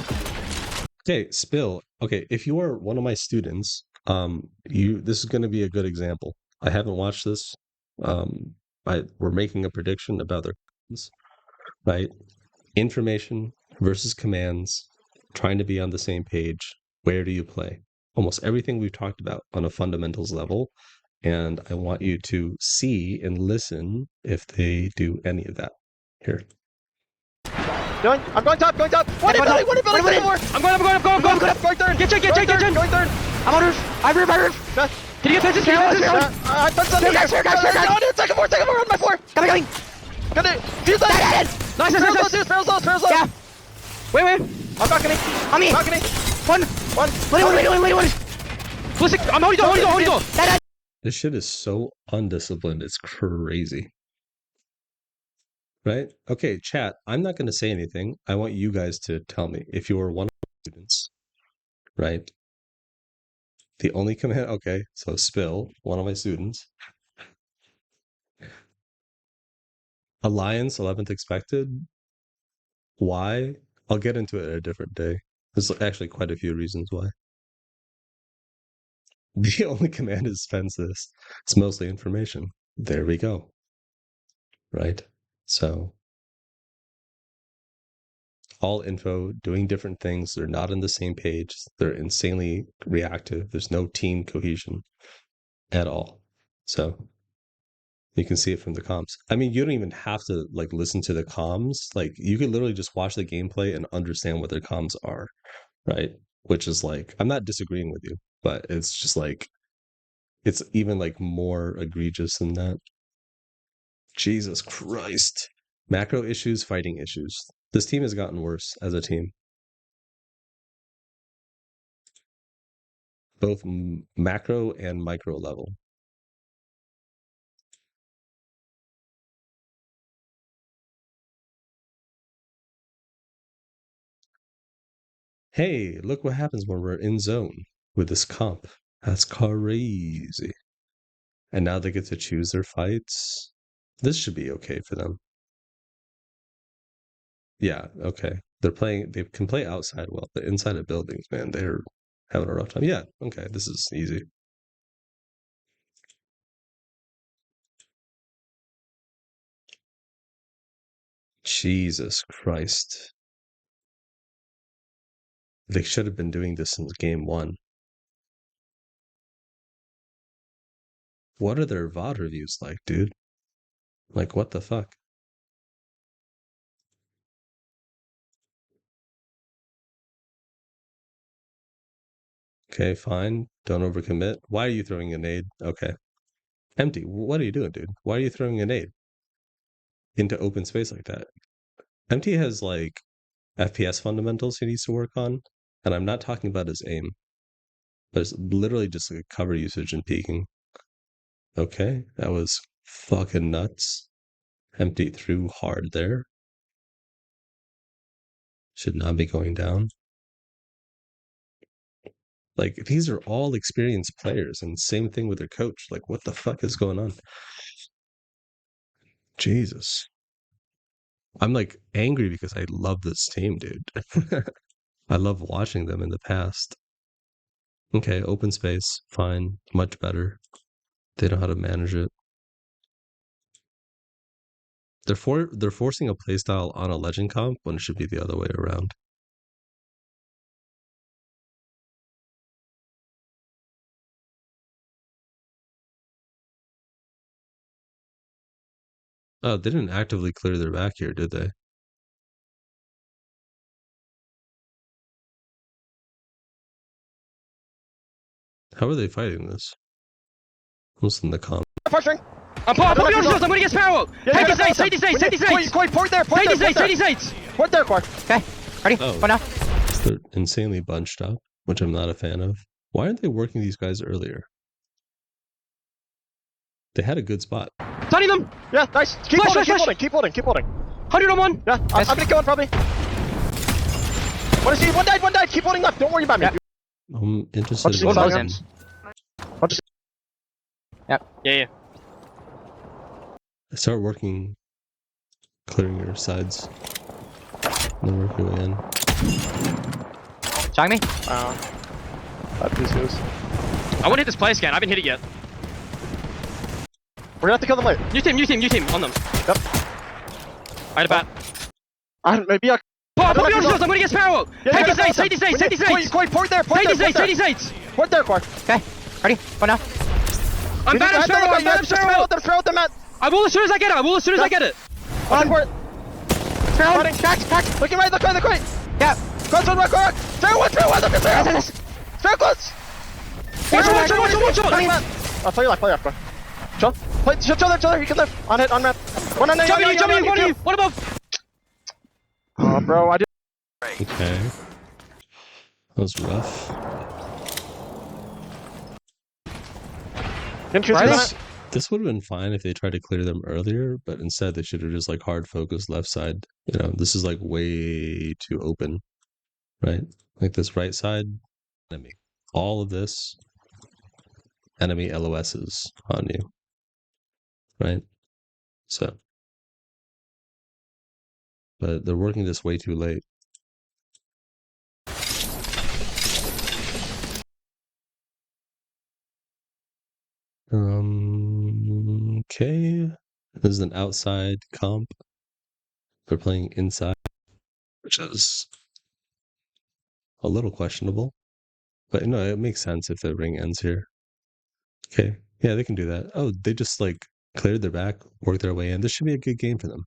Okay, Spill. Okay, if you are one of my students, this is going to be a good example. I haven't watched this. We're making a prediction about their commands, right? Information versus commands, trying to be on the same page. Where do you play? Almost everything we've talked about on a fundamentals level, and I want you to see and listen if they do any of that. Here. I'm going top. What are you building for? I'm going third. Get in. Going third. I'm on roof. I roof. Can you get fences? I'm done something. Guys, second floor, on my floor. Coming. Gonna fuse that. Nice. Barrels low. Yeah. Wait. I'm balcony. On me. One. Wait. I'm holding door. This shit is so undisciplined. It's crazy. Right? Okay, chat. I'm not going to say anything. I want you guys to tell me if you are one of my students, right? The only command. Okay, so Spill, one of my students. Alliance, 11th expected. Why? I'll get into it at a different day. There's actually quite a few reasons why. The only command is fences. It's mostly information. There we go. Right? So all info, doing different things. They're not on the same page. They're insanely reactive. There's no team cohesion at all. So you can see it from the comms. I mean, you don't even have to like listen to the comms. Like you could literally just watch the gameplay and understand what their comms are, right? Which is like, I'm not disagreeing with you, but it's just like, it's even like more egregious than that. Jesus Christ. Macro issues, fighting issues. This team has gotten worse as a team. Both macro and micro level. Hey, look what happens when we're in zone with this comp. That's crazy. And now they get to choose their fights. This should be okay for them. Yeah, okay. They can play outside well, but inside of buildings, man, they're having a rough time. Yeah, okay, this is easy. Jesus Christ. They should have been doing this since game one. What are their VOD reviews like, dude? Like, what the fuck? Okay, fine. Don't overcommit. Why are you throwing a nade? Okay. Empty. What are you doing, dude? Why are you throwing a nade into open space like that? Empty has like FPS fundamentals he needs to work on, and I'm not talking about his aim, but it's literally just like cover usage and peeking. Okay, that was fucking nuts. Empty threw hard there. Should not be going down. Like, these are all experienced players, and same thing with their coach. Like, what the fuck is going on? Jesus. I'm like angry because I love this team, dude. I love watching them in the past. Okay, open space, fine, much better. They know how to manage it. They're forcing a playstyle on a legend comp when it should be the other way around. Oh, they didn't actively clear their back here, did they? How are they fighting this? What's in the comp? Pressuring. I'm pulling on shields. I'm gonna get Sparrow. Take these eights. Take these eights. Take these eights. Point there. Point there. Take these eights. Point there, Core. Okay. Ready? Oh, Go now. they're insanely bunched up, which I'm not a fan of. Why aren't they working these guys earlier? They had a good spot. Stunning them. Yeah, nice. Keep holding. Keep holding. Keep holding. Keep holding. 100 on one. Yeah, I'm gonna kill one probably. Wanna see? One died. One died. Keep holding left. Don't worry about me. I'm interested in in Yep. Yeah. start working, clearing your sides. Then work your way in. Showing me? Please goes. I want to hit this play scan. I haven't hit it yet. We're gonna have to kill them later. New team on them. Yep. I had a bat. Maybe I. Put me on shields. I'm gonna get Sparrow. Take these eights. Take these eights. Take these eights. Point there. Point Take there. these eights. Point there, Core. Okay. Ready? Go now. I'm bad at Sparrow. I'm bad at Sparrow. Throw them at. I will as soon as I get it. I will as soon as I get it. On. Sparrow. Cracked. Looking right. Look right. Yeah. Close one, right, correct. Throw one. Look at Sparrow. Throw close. One shot. I'll play you left, bro. Shot. Play, show there. You can live. On hit, on map. One on there. Jump in, one of you. One above. Oh, bro, I did. Okay. That was rough. This would have been fine if they tried to clear them earlier, but instead they should have just like hard focused left side. You know, this is like way too open, right? Like this right side, enemy. All of this, enemy LOSs on you, right? So, but they're working this way too late. Okay. This is an outside comp. They're playing inside, which is a little questionable. But no, it makes sense if the ring ends here. Okay. Yeah, they can do that. Oh, they just like cleared their back, worked their way in. This should be a good game for them.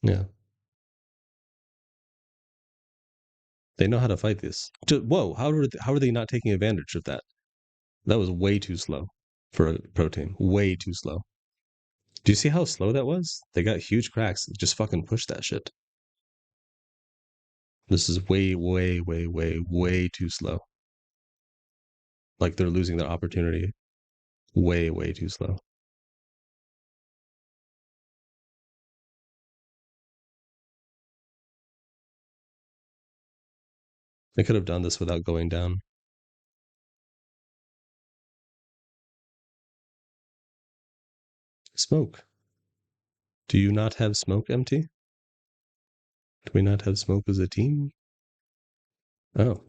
Yeah. They know how to fight this. Whoa, how are they not taking advantage of that? That was way too slow for a pro team. Way too slow. Do you see how slow that was? They got huge cracks. Just fucking push that shit. This is way, way, way, way, way too slow. Like they're losing their opportunity. Way, way too slow. They could have done this without going down. Smoke. Do you not have smoke, MT? Do we not have smoke as a team? Oh.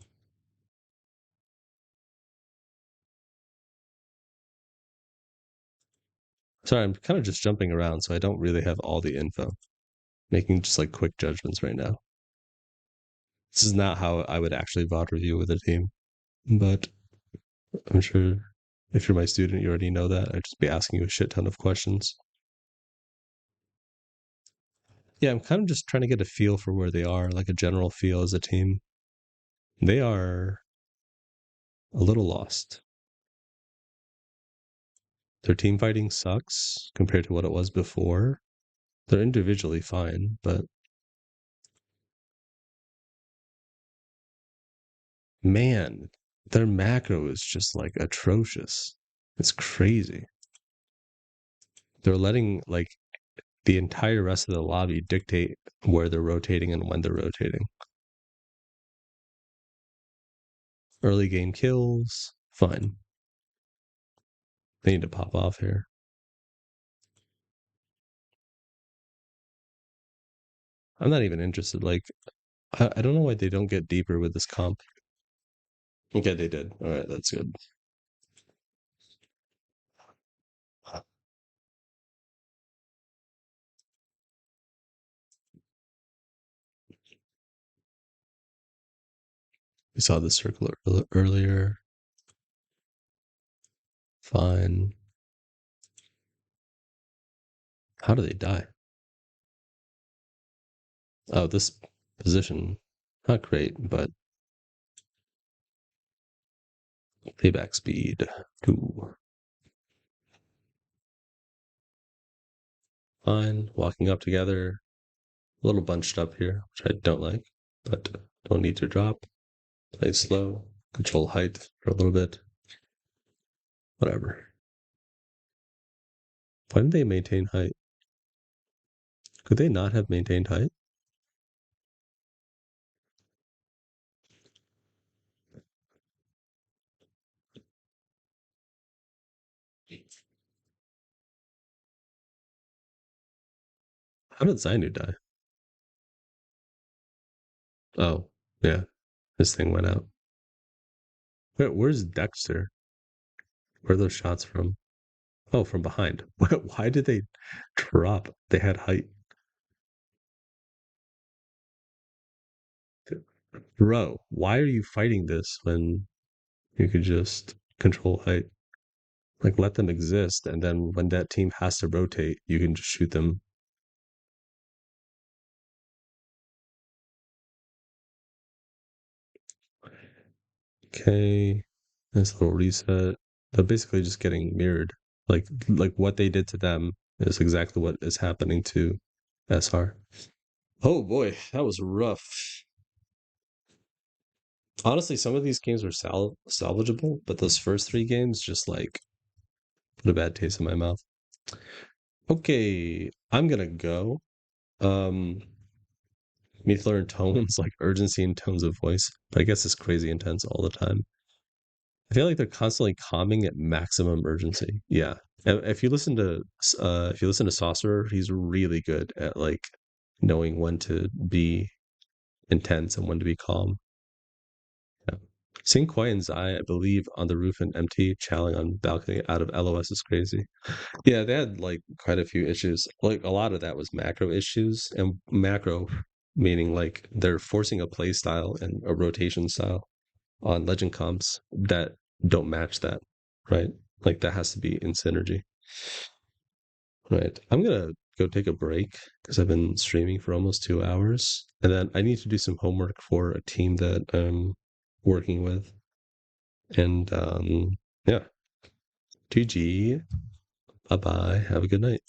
Sorry, I'm kind of just jumping around, so I don't really have all the info. Making just like quick judgments right now. This is not how I would actually VOD review with a team, but I'm sure if you're my student, you already know that. I'd just be asking you a shit ton of questions. Yeah, I'm kind of just trying to get a feel for where they are, like a general feel as a team. They are a little lost. Their team fighting sucks compared to what it was before. They're individually fine, but man, their macro is just like atrocious. It's crazy. They're letting like the entire rest of the lobby dictate where they're rotating and when they're rotating. Early game kills, fine. They need to pop off here. I'm not even interested. Like, I don't know why they don't get deeper with this comp. Okay, they did. All right, that's good. We saw the circle earlier. Fine. How do they die? Oh, this position, not great, but payback speed, 2. Fine, walking up together, a little bunched up here, which I don't like, but don't need to drop. Play slow, control height for a little bit. Whatever. Why didn't they maintain height? Could they not have maintained height? How did Zainu die? Oh, yeah. This thing went out. Wait, where's Dexter? Where are those shots from? Oh, from behind. Why did they drop? They had height. Bro, why are you fighting this when you could just control height? Like, let them exist, and then when that team has to rotate, you can just shoot them. Okay, nice little reset. They're basically just getting mirrored. Like what they did to them is exactly what is happening to SR. Oh boy, that was rough. Honestly, some of these games were salvageable, but those first 3 games just like put a bad taste in my mouth. Okay, I'm gonna go. Need to learn tones like urgency and tones of voice, but I guess it's crazy intense all the time. I feel like they're constantly calming at maximum urgency. Yeah. If you listen to Saucer, he's really good at like knowing when to be intense and when to be calm. Yeah. Seeing Kwai and Zai, I believe, on the roof and empty, chowing on balcony out of LOS is crazy. Yeah, they had like quite a few issues. Like a lot of that was macro issues, and macro meaning like they're forcing a play style and a rotation style on legend comps that don't match that, right? Like that has to be in synergy. Right. I'm gonna go take a break because I've been streaming for almost 2 hours, and then I need to do some homework for a team that I'm working with. And yeah, GG. Bye bye. Have a good night.